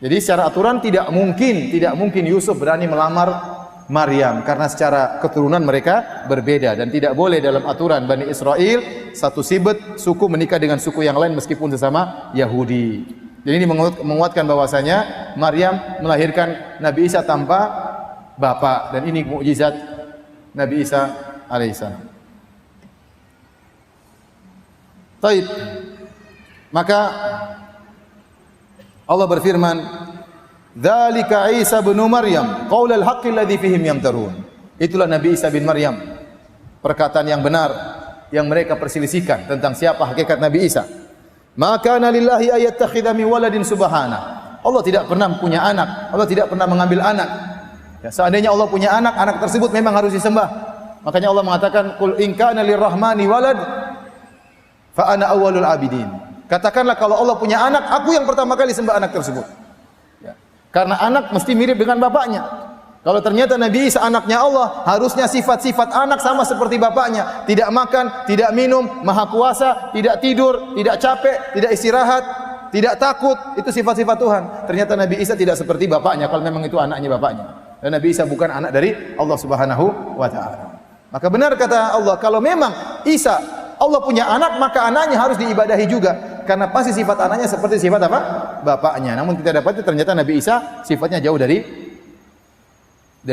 Jadi secara aturan tidak mungkin Yusuf berani melamar Maryam karena secara keturunan mereka berbeda dan tidak boleh dalam aturan Bani Israel satu sibt suku menikah dengan suku yang lain meskipun sesama Yahudi. Jadi ini menguatkan bahwasanya Maryam melahirkan Nabi Isa tanpa bapak dan ini mukjizat Nabi Isa alaihissalam. Baik. Maka Allah berfirman, "Dzalika Isa bin Maryam, qaulul haqqi alladzi fihim yamtarun." Itulah Nabi Isa bin Maryam, perkataan yang benar yang mereka perselisihkan tentang siapa hakikat Nabi Isa. Maka lillahi ayattakhidha min waladin subhana. Allah tidak pernah punya anak, Allah tidak pernah mengambil anak. Ya, seandainya Allah punya anak, anak tersebut memang harus disembah. Makanya Allah mengatakan, "Qul in kana lirrahmani walad fa ana awwalul abidin." Katakanlah kalau Allah punya anak, aku yang pertama kali sembah anak tersebut. Ya. Karena anak mesti mirip dengan bapaknya. Kalau ternyata Nabi Isa anaknya Allah, harusnya sifat-sifat anak sama seperti bapaknya. Tidak makan, tidak minum, maha kuasa, tidak tidur, tidak capek, tidak istirahat, tidak takut. Itu sifat-sifat Tuhan. Ternyata Nabi Isa tidak seperti bapaknya kalau memang itu anaknya bapaknya. Dan Nabi Isa bukan anak dari Allah Subhanahu wa taala. Maka benar kata Allah, kalau memang Isa Allah punya anak, maka anaknya harus diibadahi juga. Karena pasti sifat anaknya seperti sifat apa? Bapaknya. Namun kita dapati ternyata Nabi Isa sifatnya jauh dari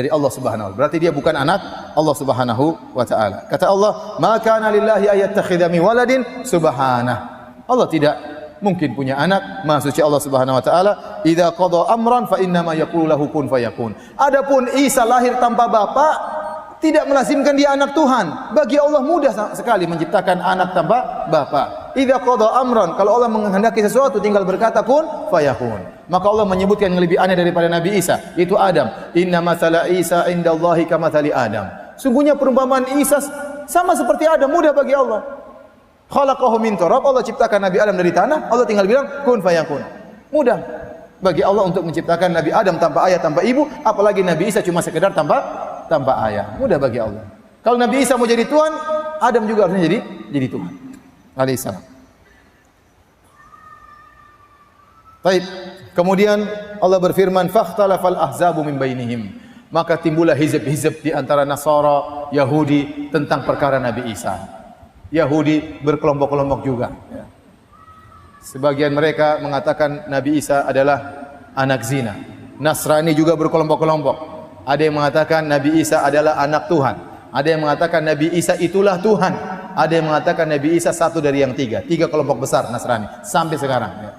Allah Subhanahu wa taala. Berarti dia bukan anak Allah Subhanahu wa taala. Kata Allah, "Ma kana lillahi ayattakhidha min waladin subhanahu." Allah tidak mungkin punya anak, Maha suci Allah Subhanahu wa taala. "Idza qada amran fa inna ma yaqulu lahu kun fayakun." Adapun Isa lahir tanpa bapak, tidak melazimkan dia anak Tuhan. Bagi Allah mudah sekali menciptakan anak tanpa bapak. Idza qada amran, kalau Allah menghendaki sesuatu tinggal berkata kun fayakun. Maka Allah menyebutkan yang lebih aneh daripada Nabi Isa, yaitu Adam. Inna mathala Isa indallahi kamathali Adam. Sungguhnya perumpamaan Isa sama seperti Adam, mudah bagi Allah. Khalaqahu min turab, Allah ciptakan Nabi Adam dari tanah, Allah tinggal bilang kun fayakun. Mudah bagi Allah untuk menciptakan Nabi Adam tanpa ayah, tanpa ibu, apalagi Nabi Isa cuma sekedar tanpa ayah. Mudah bagi Allah. Kalau Nabi Isa mau jadi Tuhan, Adam juga harusnya jadi Tuhan. Alaihissalam. Baik. Kemudian Allah berfirman, "Fakhtalafal ahzabu min bainihim." Maka timbullah hizb-hizb di antara Nasara, Yahudi tentang perkara Nabi Isa. Yahudi berkelompok-kelompok juga. Ya. Sebagian mereka mengatakan Nabi Isa adalah anak zina. Nasrani juga berkelompok-kelompok. Ada yang mengatakan Nabi Isa adalah anak Tuhan. Ada yang mengatakan Nabi Isa itulah Tuhan. Ada yang mengatakan Nabi Isa satu dari yang tiga. Tiga kelompok besar Nasrani sampai sekarang. Ya.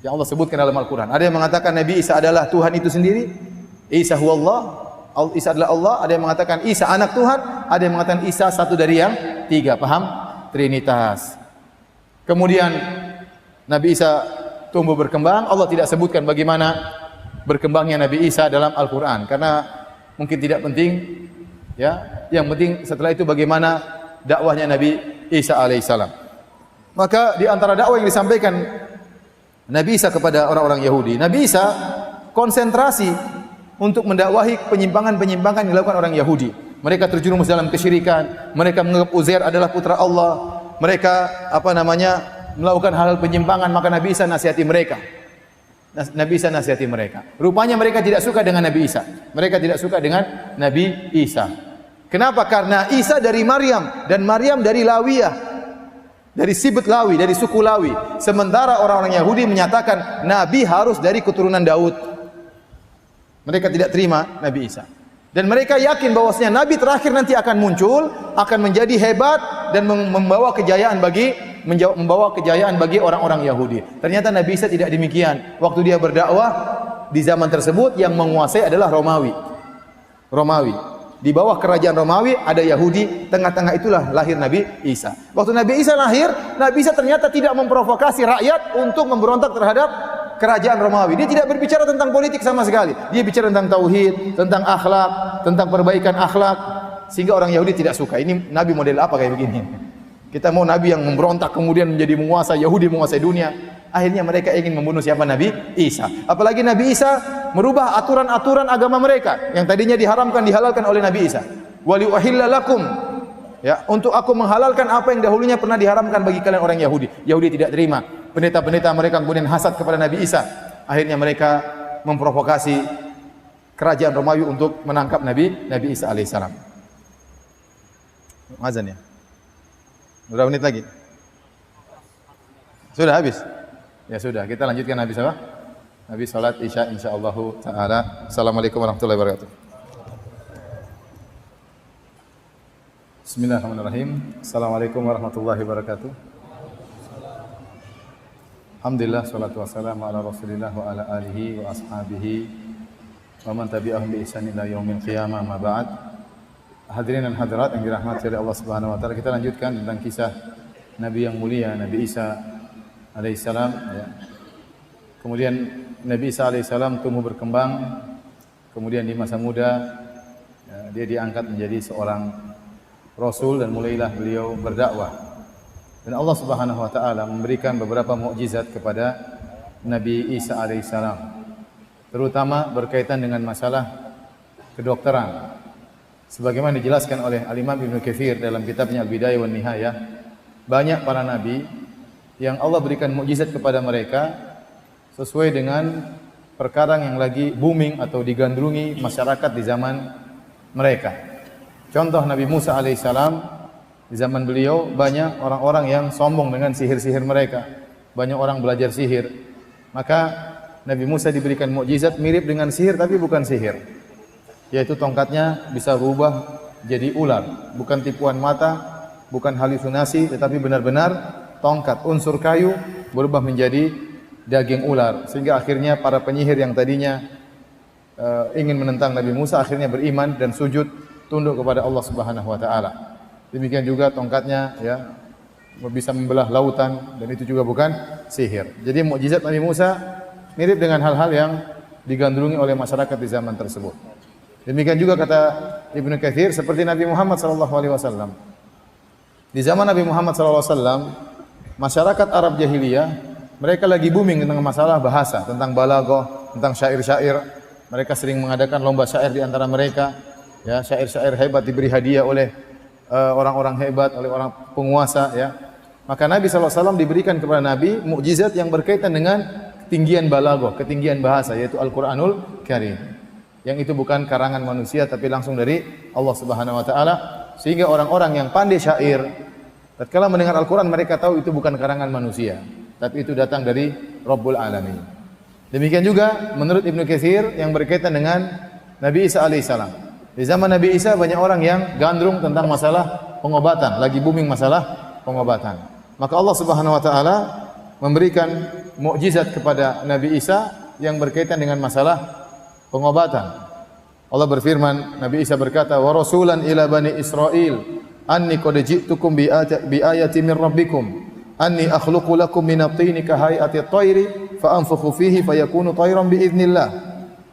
Yang Allah sebutkan dalam Al-Quran. Ada yang mengatakan Nabi Isa adalah Tuhan itu sendiri. Isa huwallah. Isa adalah Allah. Ada yang mengatakan Isa anak Tuhan. Ada yang mengatakan Isa satu dari yang tiga. Paham? Trinitas. Kemudian Nabi Isa tumbuh berkembang. Allah tidak sebutkan bagaimana berkembangnya Nabi Isa dalam Al-Quran. Karena mungkin tidak penting. Ya, yang penting setelah itu bagaimana dakwahnya Nabi Isa alaihissalam. Maka di antara dakwah yang disampaikan Nabi Isa kepada orang-orang Yahudi, Nabi Isa konsentrasi untuk mendakwahi penyimpangan-penyimpangan yang dilakukan orang Yahudi. Mereka terjerumus dalam kesyirikan, mereka menganggap Uzair adalah putra Allah, mereka melakukan hal-hal penyimpangan, maka Nabi Isa nasihati mereka. Nabi Isa nasihati mereka. Rupanya mereka tidak suka dengan Nabi Isa. Mereka tidak suka dengan Nabi Isa. Kenapa? Karena Isa dari Maryam dan Maryam dari Lawiyah. Dari Sibt Lawi, dari suku Lawi. Sementara orang-orang Yahudi menyatakan Nabi harus dari keturunan Daud. Mereka tidak terima Nabi Isa. Dan mereka yakin bahwasanya Nabi terakhir nanti akan muncul, akan menjadi hebat dan membawa kejayaan bagi orang-orang Yahudi. Ternyata Nabi Isa tidak demikian. Waktu dia berdakwah di zaman tersebut yang menguasai adalah Romawi. Di bawah kerajaan Romawi ada Yahudi, tengah-tengah itulah lahir Nabi Isa. Waktu Nabi Isa lahir, Nabi Isa ternyata tidak memprovokasi rakyat untuk memberontak terhadap kerajaan Romawi. Dia tidak berbicara tentang politik sama sekali. Dia bicara tentang tauhid, tentang akhlak, tentang perbaikan akhlak, sehingga orang Yahudi tidak suka. Ini Nabi model apa kayak begini? Kita mau Nabi yang memberontak kemudian menjadi menguasa, Yahudi menguasai dunia. Akhirnya mereka ingin membunuh siapa? Nabi Isa. Apalagi Nabi Isa merubah aturan-aturan agama mereka yang tadinya diharamkan dihalalkan oleh Nabi Isa. wa liuhilla lakum. Ya, untuk aku menghalalkan apa yang dahulunya pernah diharamkan bagi kalian orang Yahudi. Yahudi tidak terima. Pendeta-pendeta mereka kemudian hasad kepada Nabi Isa. Akhirnya mereka memprovokasi kerajaan Romawi untuk menangkap Nabi Isa alaihissalam. Azan ya? Berapa menit lagi? Sudah habis? Ya sudah, kita lanjutkan habis apa? Habis salat Isya insyaallah taala. Assalamualaikum warahmatullahi wabarakatuh. Bismillahirrahmanirrahim. Assalamualaikum warahmatullahi wabarakatuh. Alhamdulillah, salatu wassalamu ala Rasulillah wa ala alihi wa ashabihi wa man tabi'ahum bi ihsan ila yaumil qiyamah, ma ba'd. Hadirin dan hadirat yang dirahmati oleh Allah Subhanahu wa taala, kita lanjutkan tentang kisah Nabi yang mulia, Nabi Isa alaihissalam, ya. Kemudian Nabi Isa alaihissalam tumbuh berkembang, kemudian di masa muda ya, dia diangkat menjadi seorang Rasul dan mulailah beliau berdakwah. Dan Allah Subhanahu wa taala memberikan beberapa mukjizat kepada Nabi Isa alaihissalam, terutama berkaitan dengan masalah kedokteran. Sebagaimana dijelaskan oleh Al-Imam Ibnu Katsir dalam kitabnya Al-Bidayah wan Nihayah, banyak para nabi yang Allah berikan mukjizat kepada mereka sesuai dengan perkara yang lagi booming atau digandrungi masyarakat di zaman mereka. Contoh Nabi Musa alaihissalam, di zaman beliau banyak orang-orang yang sombong dengan sihir-sihir mereka. Banyak orang belajar sihir. Maka Nabi Musa diberikan mukjizat mirip dengan sihir tapi bukan sihir. Yaitu tongkatnya bisa berubah jadi ular. Bukan tipuan mata, bukan halusinasi, tetapi benar-benar tongkat unsur kayu berubah menjadi daging ular. Sehingga akhirnya para penyihir yang tadinya ingin menentang Nabi Musa akhirnya beriman dan sujud tunduk kepada Allah Subhanahu wa taala. Demikian juga tongkatnya ya bisa membelah lautan dan itu juga bukan sihir. Jadi mukjizat Nabi Musa mirip dengan hal-hal yang digandrungi oleh masyarakat di zaman tersebut. Demikian juga kata Ibnu Katsir seperti Nabi Muhammad sallallahu alaihi wasallam. Di zaman Nabi Muhammad sallallahu alaihi wasallam, masyarakat Arab jahiliyah mereka lagi booming tentang masalah bahasa, tentang balaghah, tentang syair-syair. Mereka sering mengadakan lomba syair di antara mereka. Ya, syair-syair hebat diberi hadiah oleh orang-orang hebat, oleh orang penguasa ya. Maka Nabi SAW diberikan kepada Nabi mukjizat yang berkaitan dengan ketinggian balaghah, ketinggian bahasa yaitu Al-Qur'anul Karim. Yang itu bukan karangan manusia tapi langsung dari Allah Subhanahu wa taala, sehingga orang-orang yang pandai syair tatkala mendengar Al-Qur'an mereka tahu itu bukan karangan manusia, tapi itu datang dari Rabbul Alamin. Demikian juga menurut Ibnu Katsir yang berkaitan dengan Nabi Isa alaihissalam. Di zaman Nabi Isa banyak orang yang gandrung tentang masalah pengobatan, lagi booming masalah pengobatan. Maka Allah Subhanahu wa taala memberikan mukjizat kepada Nabi Isa yang berkaitan dengan masalah pengobatan. Allah berfirman, Nabi Isa berkata, "Wa rasulan ila bani Israil, anni qad ji'tukum bi ayati min rabbikum, anni akhluqu lakum min at-tini ka hay'ati at-tayri fa anfukhu fihi fayakunu tayran bi idznillah."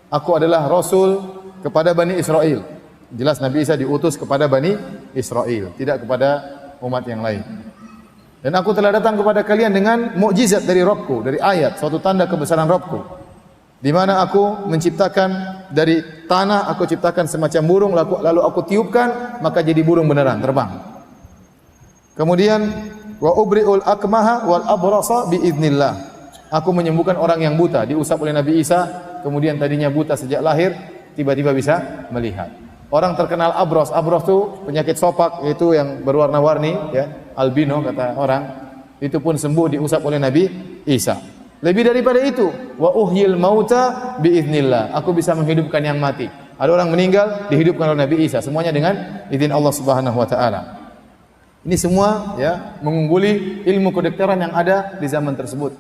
Aku adalah rasul kepada Bani Israel. Jelas Nabi Isa diutus kepada Bani Israel, tidak kepada umat yang lain. Dan aku telah datang kepada kalian dengan mukjizat dari Rabbku, dari ayat, suatu tanda kebesaran Rabbku. Di mana aku menciptakan dari tanah, aku ciptakan semacam burung, lalu aku tiupkan, maka jadi burung beneran, terbang. Kemudian, wa ubri'ul akmaha wal abrasa bi idznillah. Aku menyembuhkan orang yang buta, diusap oleh Nabi Isa, kemudian tadinya buta sejak lahir, tiba-tiba bisa melihat. Orang terkenal abros itu penyakit sopak, yaitu yang berwarna-warni, ya, albino kata orang. Itu pun sembuh diusap oleh Nabi Isa. Lebih daripada itu, wa uhyil mauta biiznillah. Aku bisa menghidupkan yang mati. Ada orang meninggal dihidupkan oleh Nabi Isa, semuanya dengan izin Allah Subhanahu wa taala. Ini semua ya mengungguli ilmu kedokteran yang ada di zaman tersebut.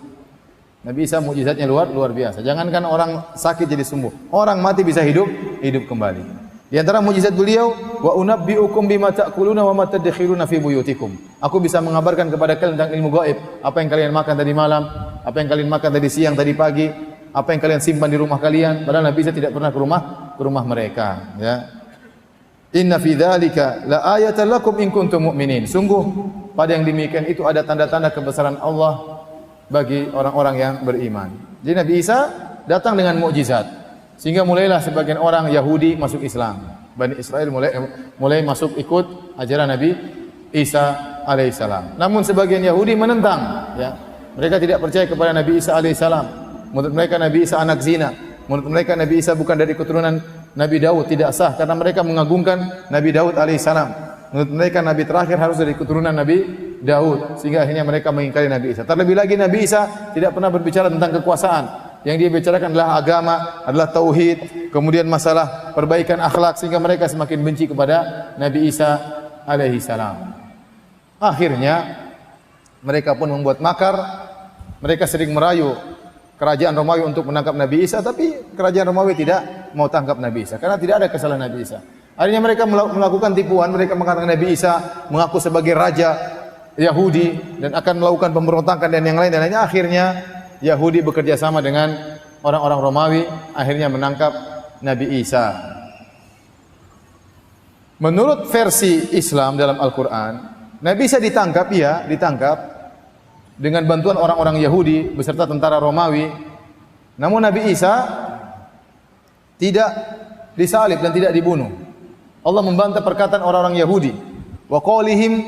Nabi Isa mukjizatnya luar biasa. Jangankan orang sakit jadi sembuh, orang mati bisa hidup kembali. Di antara mukjizat beliau, wa unabbiukum bima ta'kuluna wa ma tadkhiruna fi buyutikum. Aku bisa mengabarkan kepada kalian tentang ilmu gaib, apa yang kalian makan tadi malam, apa yang kalian makan tadi siang, tadi pagi, apa yang kalian simpan di rumah kalian. Padahal Nabi Isa tidak pernah ke rumah mereka, ya. Inna fi dzalika la ayatan lakum in kuntum mu'minin. Sungguh pada yang demikian itu ada tanda-tanda kebesaran Allah bagi orang-orang yang beriman. Jadi Nabi Isa datang dengan mukjizat, sehingga mulailah sebagian orang Yahudi masuk Islam. Bani Israel mulai masuk ikut ajaran Nabi Isa alaihissalam. Namun sebagian Yahudi menentang, ya. Mereka tidak percaya kepada Nabi Isa alaihissalam. Menurut mereka Nabi Isa anak zina. Menurut mereka Nabi Isa bukan dari keturunan Nabi Daud, tidak sah karena mereka mengagungkan Nabi Daud alaihissalam. Menurut mereka Nabi terakhir harus dari keturunan Nabi Daud, sehingga akhirnya mereka mengingkari Nabi Isa. Terlebih lagi Nabi Isa tidak pernah berbicara tentang kekuasaan. Yang dia bicarakan adalah agama, adalah tauhid, kemudian masalah perbaikan akhlak, sehingga mereka semakin benci kepada Nabi Isa alaihissalam. Akhirnya mereka pun membuat makar. Mereka sering merayu kerajaan Romawi untuk menangkap Nabi Isa, tapi kerajaan Romawi tidak mau tangkap Nabi Isa karena tidak ada kesalahan Nabi Isa. Akhirnya mereka melakukan tipuan. Mereka mengatakan Nabi Isa mengaku sebagai raja Yahudi dan akan melakukan pemberontakan dan yang lain. Dan akhirnya Yahudi bekerja sama dengan orang-orang Romawi, akhirnya menangkap Nabi Isa. Menurut versi Islam dalam Al-Quran, Nabi Isa ditangkap, iya, ditangkap dengan bantuan orang-orang Yahudi beserta tentara Romawi. Namun Nabi Isa tidak disalib dan tidak dibunuh. Allah membantah perkataan orang-orang Yahudi. Wa qaulihim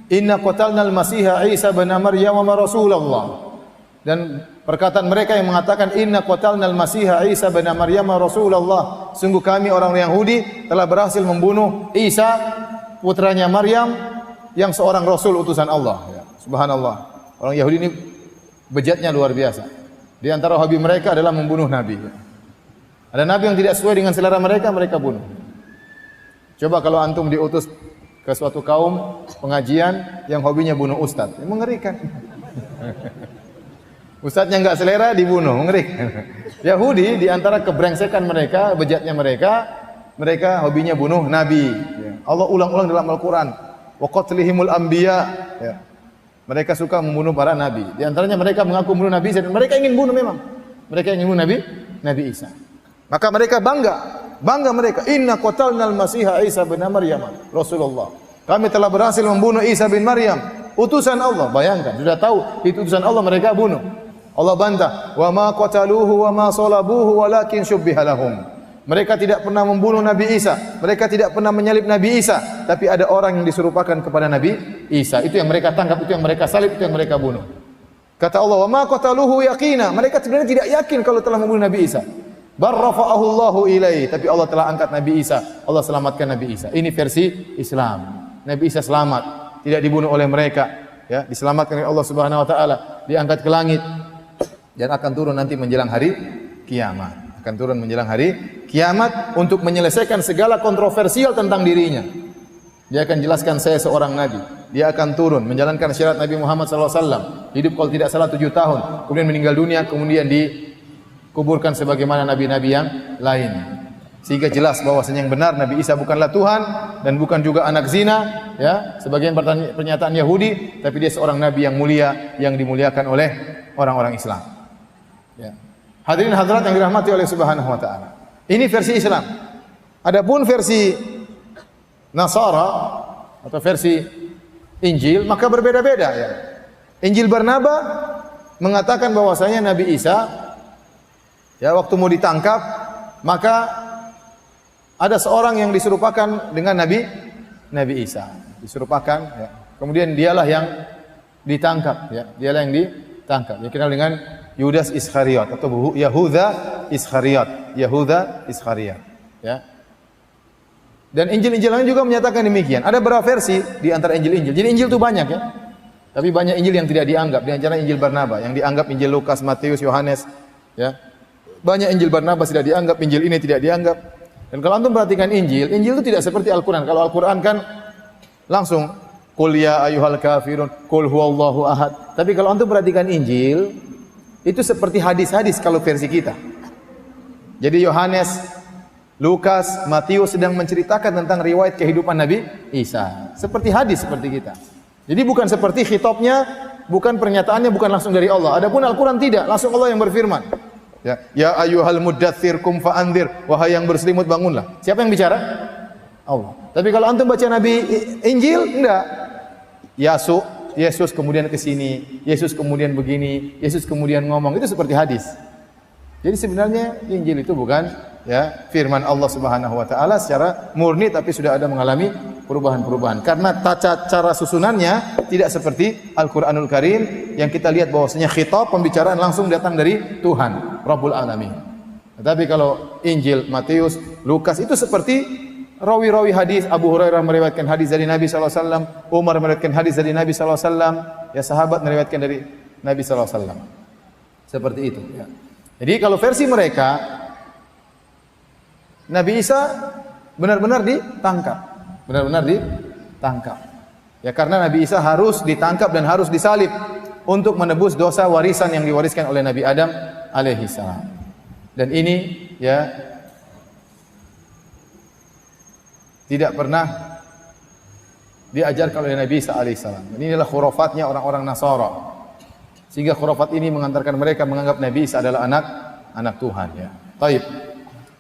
inna qatalnal masiha Isa bin Maryam wa Rasulullah. Dan perkataan mereka yang mengatakan inna qatalnal masiha Isa bin Maryam wa Rasulullah. Sungguh kami orang Yahudi telah berhasil membunuh Isa putranya Maryam yang seorang rasul utusan Allah. Ya, subhanallah. Orang Yahudi ini bejatnya luar biasa. Di antara hobi mereka adalah membunuh nabi. Ada nabi yang tidak sesuai dengan selera mereka, mereka bunuh. Coba kalau antum diutus ke suatu kaum pengajian yang hobinya bunuh ustaz, mengerikan. Ustaznya enggak selera dibunuh, mengerikan. Yahudi di antara kebrengsekan mereka, bejatnya mereka hobinya bunuh nabi. Allah ulang-ulang dalam Al-Quran. Wa qatlihimul anbiya. Ya. Mereka suka membunuh para nabi. Di antaranya mereka mengaku membunuh Nabi Isa dan mereka ingin bunuh memang. Mereka ingin bunuh Nabi Isa. Maka mereka bangga mereka. Inna qatalnal masiha Isa bin Maryam Rasulullah. Kami telah berhasil membunuh Isa bin Maryam, utusan Allah. Bayangkan, sudah tahu itu utusan Allah, mereka bunuh. Allah bantah, wa ma qataluhu wa ma salabuhu walakin syubbiha lahum. Mereka tidak pernah membunuh Nabi Isa, mereka tidak pernah menyalib Nabi Isa, tapi ada orang yang diserupakan kepada Nabi Isa. Itu yang mereka tangkap, itu yang mereka salib, itu yang mereka bunuh. Kata Allah, wa ma qataluhu yaqina. Mereka sebenarnya tidak yakin kalau telah membunuh Nabi Isa. Bar rafa'ahu Allahu ilaihi, tapi Allah telah angkat Nabi Isa. Allah selamatkan Nabi Isa. Ini versi Islam. Nabi Isa selamat, tidak dibunuh oleh mereka, ya, diselamatkan oleh Allah Subhanahu wa taala, diangkat ke langit dan akan turun nanti menjelang hari kiamat. Akan turun menjelang hari kiamat untuk menyelesaikan segala kontroversial tentang dirinya. Dia akan jelaskan saya seorang nabi. Dia akan turun menjalankan syariat Nabi Muhammad SAW. Hidup kalau tidak salah 7 tahun, kemudian meninggal dunia, kemudian dikuburkan sebagaimana nabi-nabi yang lain. Sehingga jelas bahwasanya yang benar Nabi Isa bukanlah Tuhan dan bukan juga anak zina, ya, sebagian pernyataan Yahudi, tapi dia seorang nabi yang mulia yang dimuliakan oleh orang-orang Islam. Ya. Hadirin hadirat yang dirahmati oleh Subhanahu wa taala. Ini versi Islam. Adapun versi Nasara atau versi Injil maka berbeda-beda, ya. Injil Barnaba mengatakan bahwasanya Nabi Isa, ya, waktu mau ditangkap maka ada seorang yang diserupakan dengan Nabi Isa, diserupakan, ya. Kemudian dialah yang ditangkap, ya. Dialah yang ditangkap. Dikenal dengan Yudas Iskariot atau Yahuda Iskariot, ya. Dan Injil-Injil lain juga menyatakan demikian. Ada berapa versi di antara Injil-Injil. Jadi Injil itu banyak, ya. Tapi banyak Injil yang tidak dianggap. Di antara Injil Barnaba yang dianggap Injil Lukas, Matius, Yohanes, ya. Banyak Injil Barnaba tidak dianggap, Injil ini tidak dianggap. Dan kalau antum perhatikan Injil itu tidak seperti Al-Quran. Kalau Al-Quran kan langsung qul ya ayyuhal kafirun, qul huwallahu ahad. Tapi kalau antum perhatikan Injil, itu seperti hadis-hadis kalau versi kita. Jadi Yohanes, Lukas, Matius sedang menceritakan tentang riwayat kehidupan Nabi Isa. Seperti hadis seperti kita. Jadi bukan seperti khitabnya, bukan pernyataannya, bukan langsung dari Allah. Adapun Al-Quran tidak, langsung Allah yang berfirman. Ya ayyuhal muddatsir kum fa'andzir, wahai yang berselimut bangunlah. Siapa yang bicara? Allah. Tapi kalau antum baca Nabi Injil, enggak. Yesus kemudian ke sini, Yesus kemudian begini, Yesus kemudian ngomong, itu seperti hadis. Jadi sebenarnya Injil itu bukan ya firman Allah Subhanahu wa taala secara murni, tapi sudah ada mengalami perubahan-perubahan. Karena tata cara susunannya tidak seperti Al-Qur'anul Karim yang kita lihat bahwasanya khitab pembicaraan langsung datang dari Tuhan Rabbul Alamin. Tetapi kalau Injil Matius, Lukas itu seperti rawi-rawi hadis. Abu Hurairah meriwayatkan hadis dari Nabi sallallahu alaihi wasallam, Umar meriwayatkan hadis dari Nabi sallallahu alaihi wasallam, ya sahabat meriwayatkan dari Nabi sallallahu alaihi wasallam. Seperti itu, ya. Jadi kalau versi mereka Nabi Isa benar-benar ditangkap. Benar-benar ditangkap. Ya karena Nabi Isa harus ditangkap dan harus disalib untuk menebus dosa warisan yang diwariskan oleh Nabi Adam alaihi salam. Dan ini ya tidak pernah diajarkan oleh Nabi Isa alaihissalam. Ini adalah khurafatnya orang-orang Nasara. Sehingga khurafat ini mengantarkan mereka menganggap Nabi Isa adalah anak Tuhan, ya. Taib.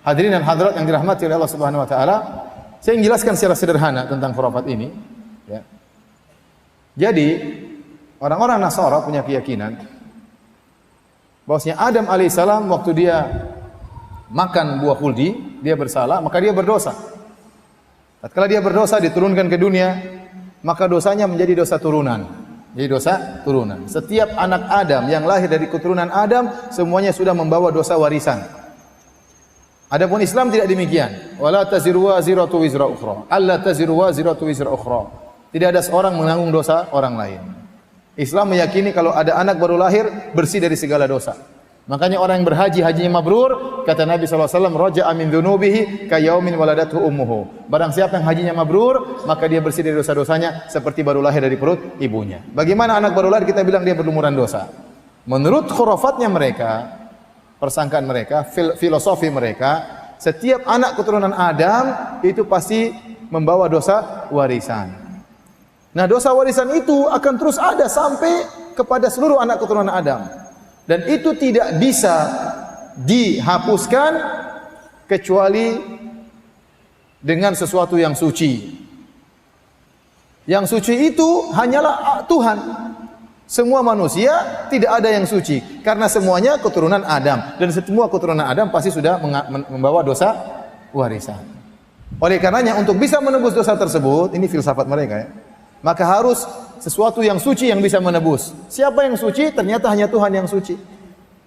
Hadirin dan hadirat yang dirahmati oleh Allah Subhanahu wa taala, saya ingin jelaskan secara sederhana tentang khurafat ini, ya. Jadi, orang-orang Nasara punya keyakinan bahwasanya Adam alaihissalam waktu dia makan buah kuldi, dia bersalah, maka dia berdosa. Tatkala dia berdosa diturunkan ke dunia, maka dosanya menjadi dosa turunan. Jadi dosa turunan. Setiap anak Adam yang lahir dari keturunan Adam semuanya sudah membawa dosa warisan. Adapun Islam tidak demikian. Wala taziru waziratu wizra ukhra. Alla taziru waziratu wizra ukhra. Tidak ada seorang menanggung dosa orang lain. Islam meyakini kalau ada anak baru lahir bersih dari segala dosa. Makanya orang yang berhaji hajinya mabrur, kata Nabi SAW, raja'a min dzunubihi kayaumin waladathu ummuhu. Barang siapa yang hajinya mabrur, maka dia bersih dari dosa-dosanya seperti baru lahir dari perut ibunya. Bagaimana anak baru lahir kita bilang dia berlumuran dosa? Menurut khurafatnya mereka, persangkaan mereka, filosofi mereka, setiap anak keturunan Adam itu pasti membawa dosa warisan. Nah, dosa warisan itu akan terus ada sampai kepada seluruh anak keturunan Adam. Dan itu tidak bisa dihapuskan kecuali dengan sesuatu yang suci. Yang suci itu hanyalah Tuhan. Semua manusia tidak ada yang suci karena semuanya keturunan Adam dan semua keturunan Adam pasti sudah membawa dosa warisan. Oleh karenanya untuk bisa menebus dosa tersebut, ini filsafat mereka, ya, maka harus sesuatu yang suci yang bisa menebus. Siapa yang suci? Ternyata hanya Tuhan yang suci.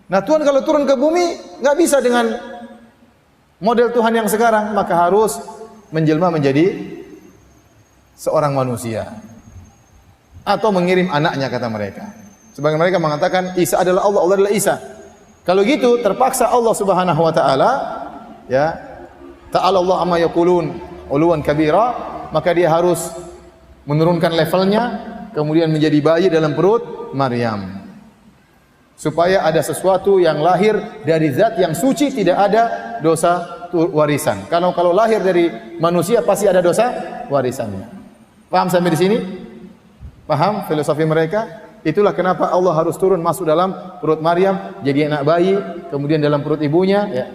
Nah, Tuhan kalau turun ke bumi nggak bisa dengan model Tuhan yang sekarang, maka harus menjelma menjadi seorang manusia atau mengirim anaknya, kata mereka. Sebagian mereka mengatakan Isa adalah Allah, Allah adalah Isa. Kalau gitu terpaksa Allah Subhanahu wa taala, ya, ta'ala Allah amma yaqulun uluwan kabira, maka dia harus menurunkan levelnya, kemudian menjadi bayi dalam perut Maryam. Supaya ada sesuatu yang lahir dari zat yang suci, tidak ada dosa warisan. Kalau lahir dari manusia pasti ada dosa warisannya. Paham sampai di sini? Paham filosofi mereka? Itulah kenapa Allah harus turun masuk dalam perut Maryam, jadi anak bayi, kemudian dalam perut ibunya, ya.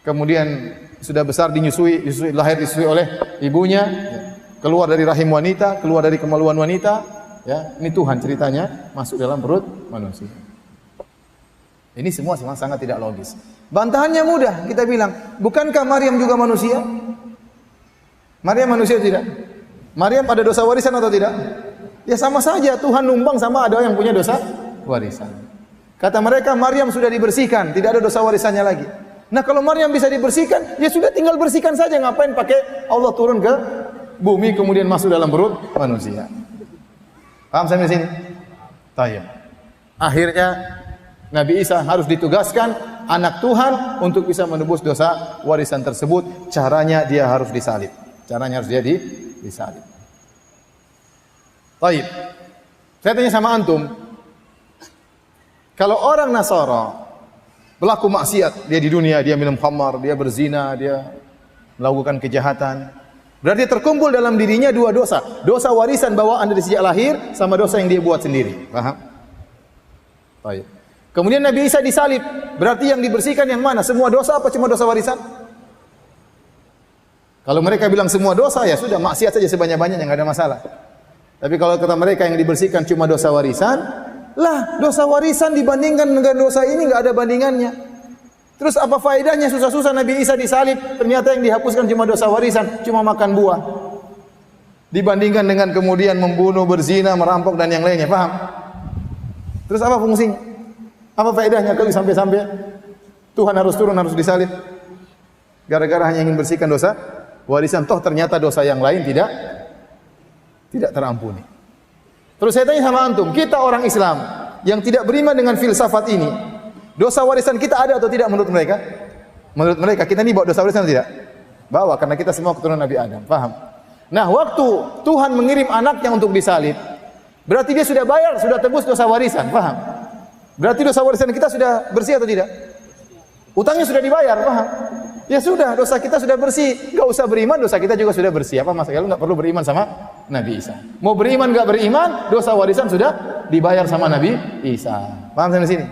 Kemudian sudah besar lahir disusui oleh ibunya, ya. Keluar dari rahim wanita, keluar dari kemaluan wanita, ya. Ini Tuhan ceritanya masuk dalam perut manusia. Ini semua sangat tidak logis. Bantahannya mudah, kita bilang, bukankah Maryam juga manusia? Maryam manusia tidak? Maryam ada dosa warisan atau tidak? Ya sama saja, Tuhan numpang sama ada yang punya dosa warisan. Kata mereka Maryam sudah dibersihkan, tidak ada dosa warisannya lagi. Nah, kalau Maryam bisa dibersihkan, ya sudah tinggal bersihkan saja, ngapain pakai Allah turun ke bumi kemudian masuk dalam perut manusia. Paham sampai sini? Tayyib. Akhirnya Nabi Isa harus ditugaskan anak Tuhan untuk bisa menebus dosa warisan tersebut. Caranya dia harus disalib. Caranya harus dia disalib. Tayyib. Saya tanya sama antum, kalau orang Nasara pelaku maksiat, dia di dunia, dia minum khamar, dia berzina, dia melakukan kejahatan, berarti terkumpul dalam dirinya dua dosa. Dosa warisan bawaan dari sejak lahir sama dosa yang dia buat sendiri. Paham? Baik. Kemudian Nabi Isa disalib. Berarti yang dibersihkan yang mana? Semua dosa apa cuma dosa warisan? Kalau mereka bilang semua dosa, ya sudah maksiat saja sebanyak-banyaknya, enggak ada masalah. Tapi kalau kata mereka yang dibersihkan cuma dosa warisan, lah dosa warisan dibandingkan dengan dosa ini enggak ada bandingannya. Terus apa faedahnya susah-susah Nabi Isa disalib, ternyata yang dihapuskan cuma dosa warisan, cuma makan buah. Dibandingkan dengan kemudian membunuh, berzina, merampok dan yang lainnya, paham? Terus apa fungsinya? Apa faedahnya kalau sampai-sampai Tuhan harus turun, harus disalib? Gara-gara hanya ingin bersihkan dosa warisan, toh ternyata dosa yang lain tidak terampuni. Terus saya tanya sama antum, kita orang Islam yang tidak beriman dengan filsafat ini, dosa warisan kita ada atau tidak menurut mereka? Menurut mereka kita ini bawa dosa warisan atau tidak? Bawa, karena kita semua keturunan Nabi Adam, paham? Nah, waktu Tuhan mengirim anaknya untuk disalib, berarti dia sudah bayar, sudah tebus dosa warisan, paham? Berarti dosa warisan kita sudah bersih atau tidak? Utangnya sudah dibayar, paham? Ya sudah, dosa kita sudah bersih. Enggak usah beriman, dosa kita juga sudah bersih. Apa masalah? Enggak perlu beriman sama Nabi Isa. Mau beriman enggak beriman, dosa warisan sudah dibayar sama Nabi Isa. Paham sampai sini?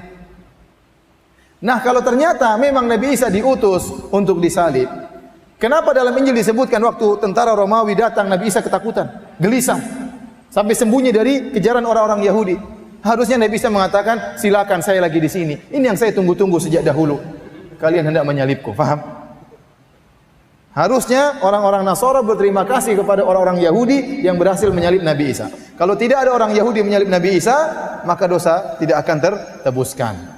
Nah, kalau ternyata memang Nabi Isa diutus untuk disalib, kenapa dalam Injil disebutkan waktu tentara Romawi datang, Nabi Isa ketakutan, gelisah, sampai sembunyi dari kejaran orang-orang Yahudi? Harusnya Nabi Isa mengatakan, silakan saya lagi di sini. Ini yang saya tunggu-tunggu sejak dahulu. Kalian hendak menyalibku, paham? Harusnya orang-orang Nasara berterima kasih kepada orang-orang Yahudi yang berhasil menyalib Nabi Isa. Kalau tidak ada orang Yahudi menyalib Nabi Isa, maka dosa tidak akan tertebuskan.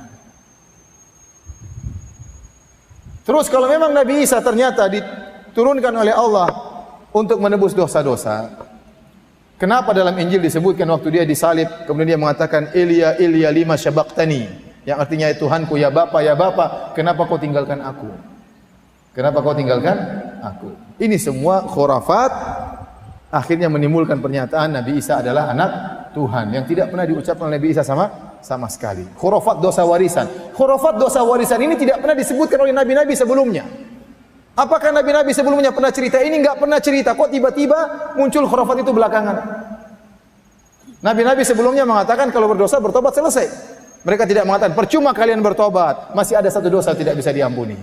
Terus kalau memang Nabi Isa ternyata diturunkan oleh Allah untuk menebus dosa-dosa, kenapa dalam Injil disebutkan waktu dia disalib, kemudian dia mengatakan, Elia, Elia lima syabaqtani, yang artinya, Tuhanku, ya Bapa, kenapa kau tinggalkan aku? Kenapa kau tinggalkan aku? Ini semua khurafat, akhirnya menimbulkan pernyataan Nabi Isa adalah anak Tuhan yang tidak pernah diucapkan oleh Nabi Isa sama sekali. Khurafat dosa warisan. Khurafat dosa warisan ini tidak pernah disebutkan oleh nabi-nabi sebelumnya. Apakah nabi-nabi sebelumnya pernah cerita ini? Enggak pernah cerita. Kok tiba-tiba muncul khurafat itu belakangan? Nabi-nabi sebelumnya mengatakan kalau berdosa bertobat selesai. Mereka tidak mengatakan percuma kalian bertobat, masih ada satu dosa tidak bisa diampuni.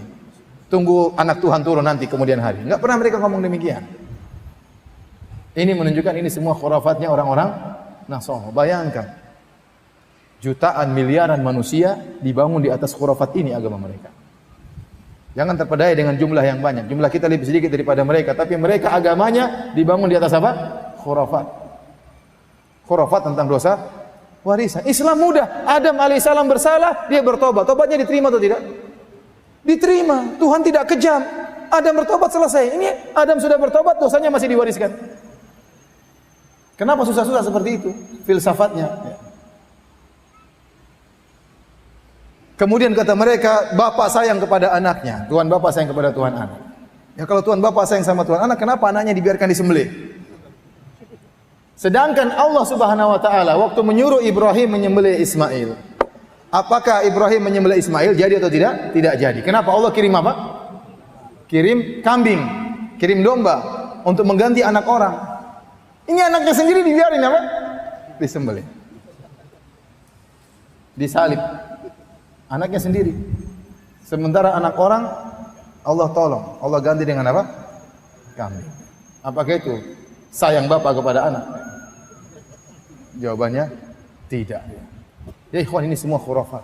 Tunggu anak Tuhan turun nanti kemudian hari. Enggak pernah mereka ngomong demikian. Ini menunjukkan ini semua khurafatnya orang-orang Nasara. Bayangkan, jutaan miliaran manusia dibangun di atas khurafat ini agama mereka. Jangan terpedaya dengan jumlah yang banyak. Jumlah kita lebih sedikit daripada mereka, tapi mereka agamanya dibangun di atas apa? Khurafat. Khurafat tentang dosa warisan. Islam mudah. Adam alaihissalam bersalah, dia bertobat. Tobatnya diterima atau tidak? Diterima. Tuhan tidak kejam. Adam bertobat selesai. Ini Adam sudah bertobat, dosanya masih diwariskan. Kenapa susah-susah seperti itu? Filsafatnya. Kemudian kata mereka, bapak sayang kepada anaknya. Tuhan bapak sayang kepada Tuhan anak. Ya kalau Tuhan bapak sayang sama Tuhan anak, kenapa anaknya dibiarkan disembelih? Sedangkan Allah Subhanahu wa taala waktu menyuruh Ibrahim menyembelih Ismail, apakah Ibrahim menyembelih Ismail jadi atau tidak? Tidak jadi. Kenapa? Allah kirim apa? Kirim kambing, kirim domba untuk mengganti anak orang. Ini anaknya sendiri dibiarin apa? Disembelih. Disalib. Anaknya sendiri. Sementara anak orang Allah tolong, Allah ganti dengan apa? Kambing. Apakah itu sayang bapak kepada anak? Jawabannya tidak. Ya ikhwan, ini semua khurafat.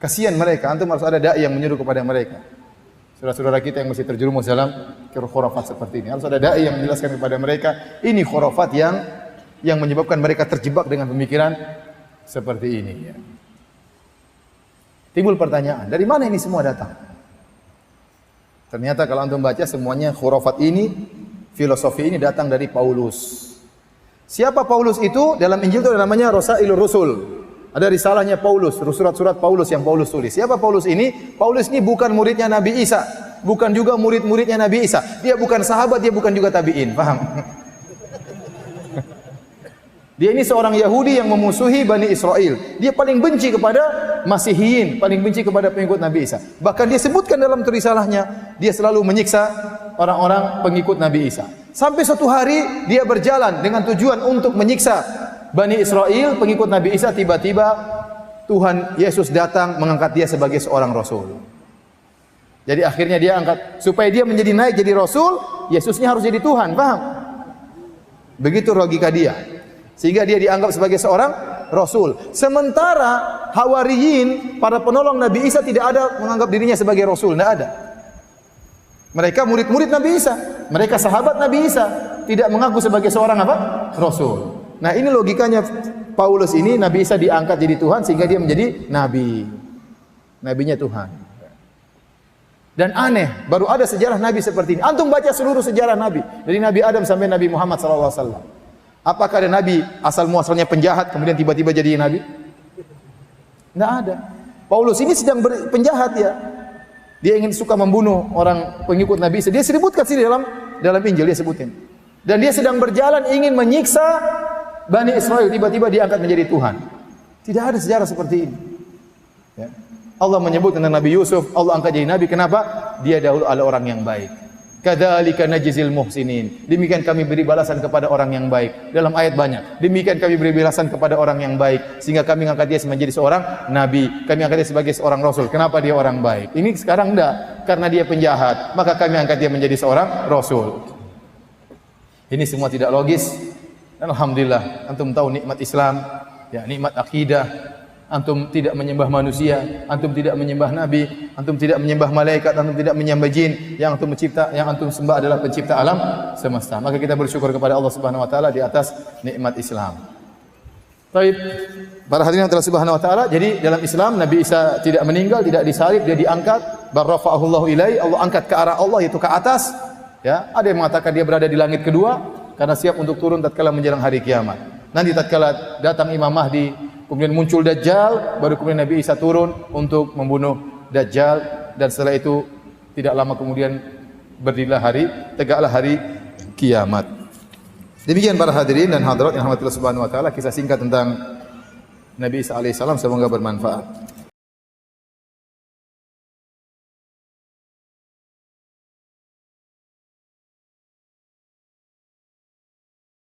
Kasihan mereka, antum harus ada dai yang menyuruh kepada mereka. Saudara-saudara kita yang masih terjerumus dalam khurafat seperti ini, harus ada dai yang menjelaskan kepada mereka, ini khurafat yang menyebabkan mereka terjebak dengan pemikiran seperti ini. Ya. Timbul pertanyaan, dari mana ini semua datang? Ternyata kalau antum baca semuanya khurafat ini, filosofi ini datang dari Paulus. Siapa Paulus itu? Dalam Injil itu namanya Rasailur Rusul. Ada risalahnya Paulus, surat-surat Paulus yang Paulus tulis. Siapa Paulus ini? Paulus ini bukan muridnya Nabi Isa, bukan juga murid-muridnya Nabi Isa. Dia bukan sahabat, dia bukan juga tabi'in, paham? Dia ini seorang Yahudi yang memusuhi Bani Israel. Dia paling benci kepada Masihiyin, paling benci kepada pengikut Nabi Isa. Bahkan dia sebutkan dalam risalahnya, dia selalu menyiksa orang-orang pengikut Nabi Isa. Sampai suatu hari dia berjalan dengan tujuan untuk menyiksa Bani Israel, pengikut Nabi Isa. Tiba-tiba Tuhan Yesus datang mengangkat dia sebagai seorang Rasul. Jadi akhirnya dia angkat, supaya dia menjadi naik jadi Rasul, Yesusnya harus jadi Tuhan, paham? Begitu logika dia. Sehingga dia dianggap sebagai seorang Rasul. Sementara Hawariyin, para penolong Nabi Isa tidak ada menganggap dirinya sebagai rasul, tidak ada. Mereka murid-murid Nabi Isa, mereka sahabat Nabi Isa, tidak mengaku sebagai seorang apa? Rasul. Nah, ini logikanya Paulus ini, Nabi Isa diangkat jadi Tuhan sehingga dia menjadi nabi. Nabinya Tuhan. Dan aneh, baru ada sejarah Nabi seperti ini. Antum baca seluruh sejarah Nabi, dari Nabi Adam sampai Nabi Muhammad SAW. Apakah ada Nabi asal muasalnya penjahat kemudian tiba-tiba jadi Nabi? Tidak ada. Paulus ini sedang penjahat ya. Dia ingin suka membunuh orang pengikut Nabi Isa. Dia sebutkan sini dalam Injil dia sebutin. Dan dia sedang berjalan ingin menyiksa Bani Israel, tiba-tiba diangkat menjadi Tuhan. Tidak ada sejarah seperti ini. Ya. Allah menyebut tentang Nabi Yusuf, Allah angkat jadi Nabi. Kenapa? Dia dahulu adalah orang yang baik. Kadzalika najzil muhsinin. Demikian kami beri balasan kepada orang yang baik. Dalam ayat banyak. Demikian kami beri balasan kepada orang yang baik. Sehingga kami angkat dia menjadi seorang Nabi. Kami angkat dia sebagai seorang Rasul. Kenapa dia orang baik? Ini sekarang enggak. Karena dia penjahat. Maka kami angkat dia menjadi seorang Rasul. Ini semua tidak logis. Dan alhamdulillah, antum tahu nikmat Islam, ya, nikmat akidah. Antum tidak menyembah manusia, antum tidak menyembah nabi, antum tidak menyembah malaikat, antum tidak menyembah jin. Yang antum mencipta, yang antum sembah adalah pencipta alam semesta. Maka kita bersyukur kepada Allah Subhanahu wa taala di atas nikmat Islam. Baik, para hadirin Allah Subhanahu wa taala, jadi dalam Islam Nabi Isa tidak meninggal, tidak disalib, dia diangkat, barrafa'ahullahu ilai, Allah angkat ke arah Allah, yaitu ke atas. Ya, ada yang mengatakan dia berada di langit kedua karena siap untuk turun tatkala menjelang hari kiamat. Nanti tatkala datang Imam Mahdi, kemudian muncul Dajjal, baru kemudian Nabi Isa turun untuk membunuh Dajjal, dan setelah itu tidak lama kemudian berdirilah tegaklah hari kiamat. Demikian para hadirin dan hadirat yang rahmatillah subhanahu wa taala, kisah singkat tentang Nabi Isa alaihissalam, semoga bermanfaat.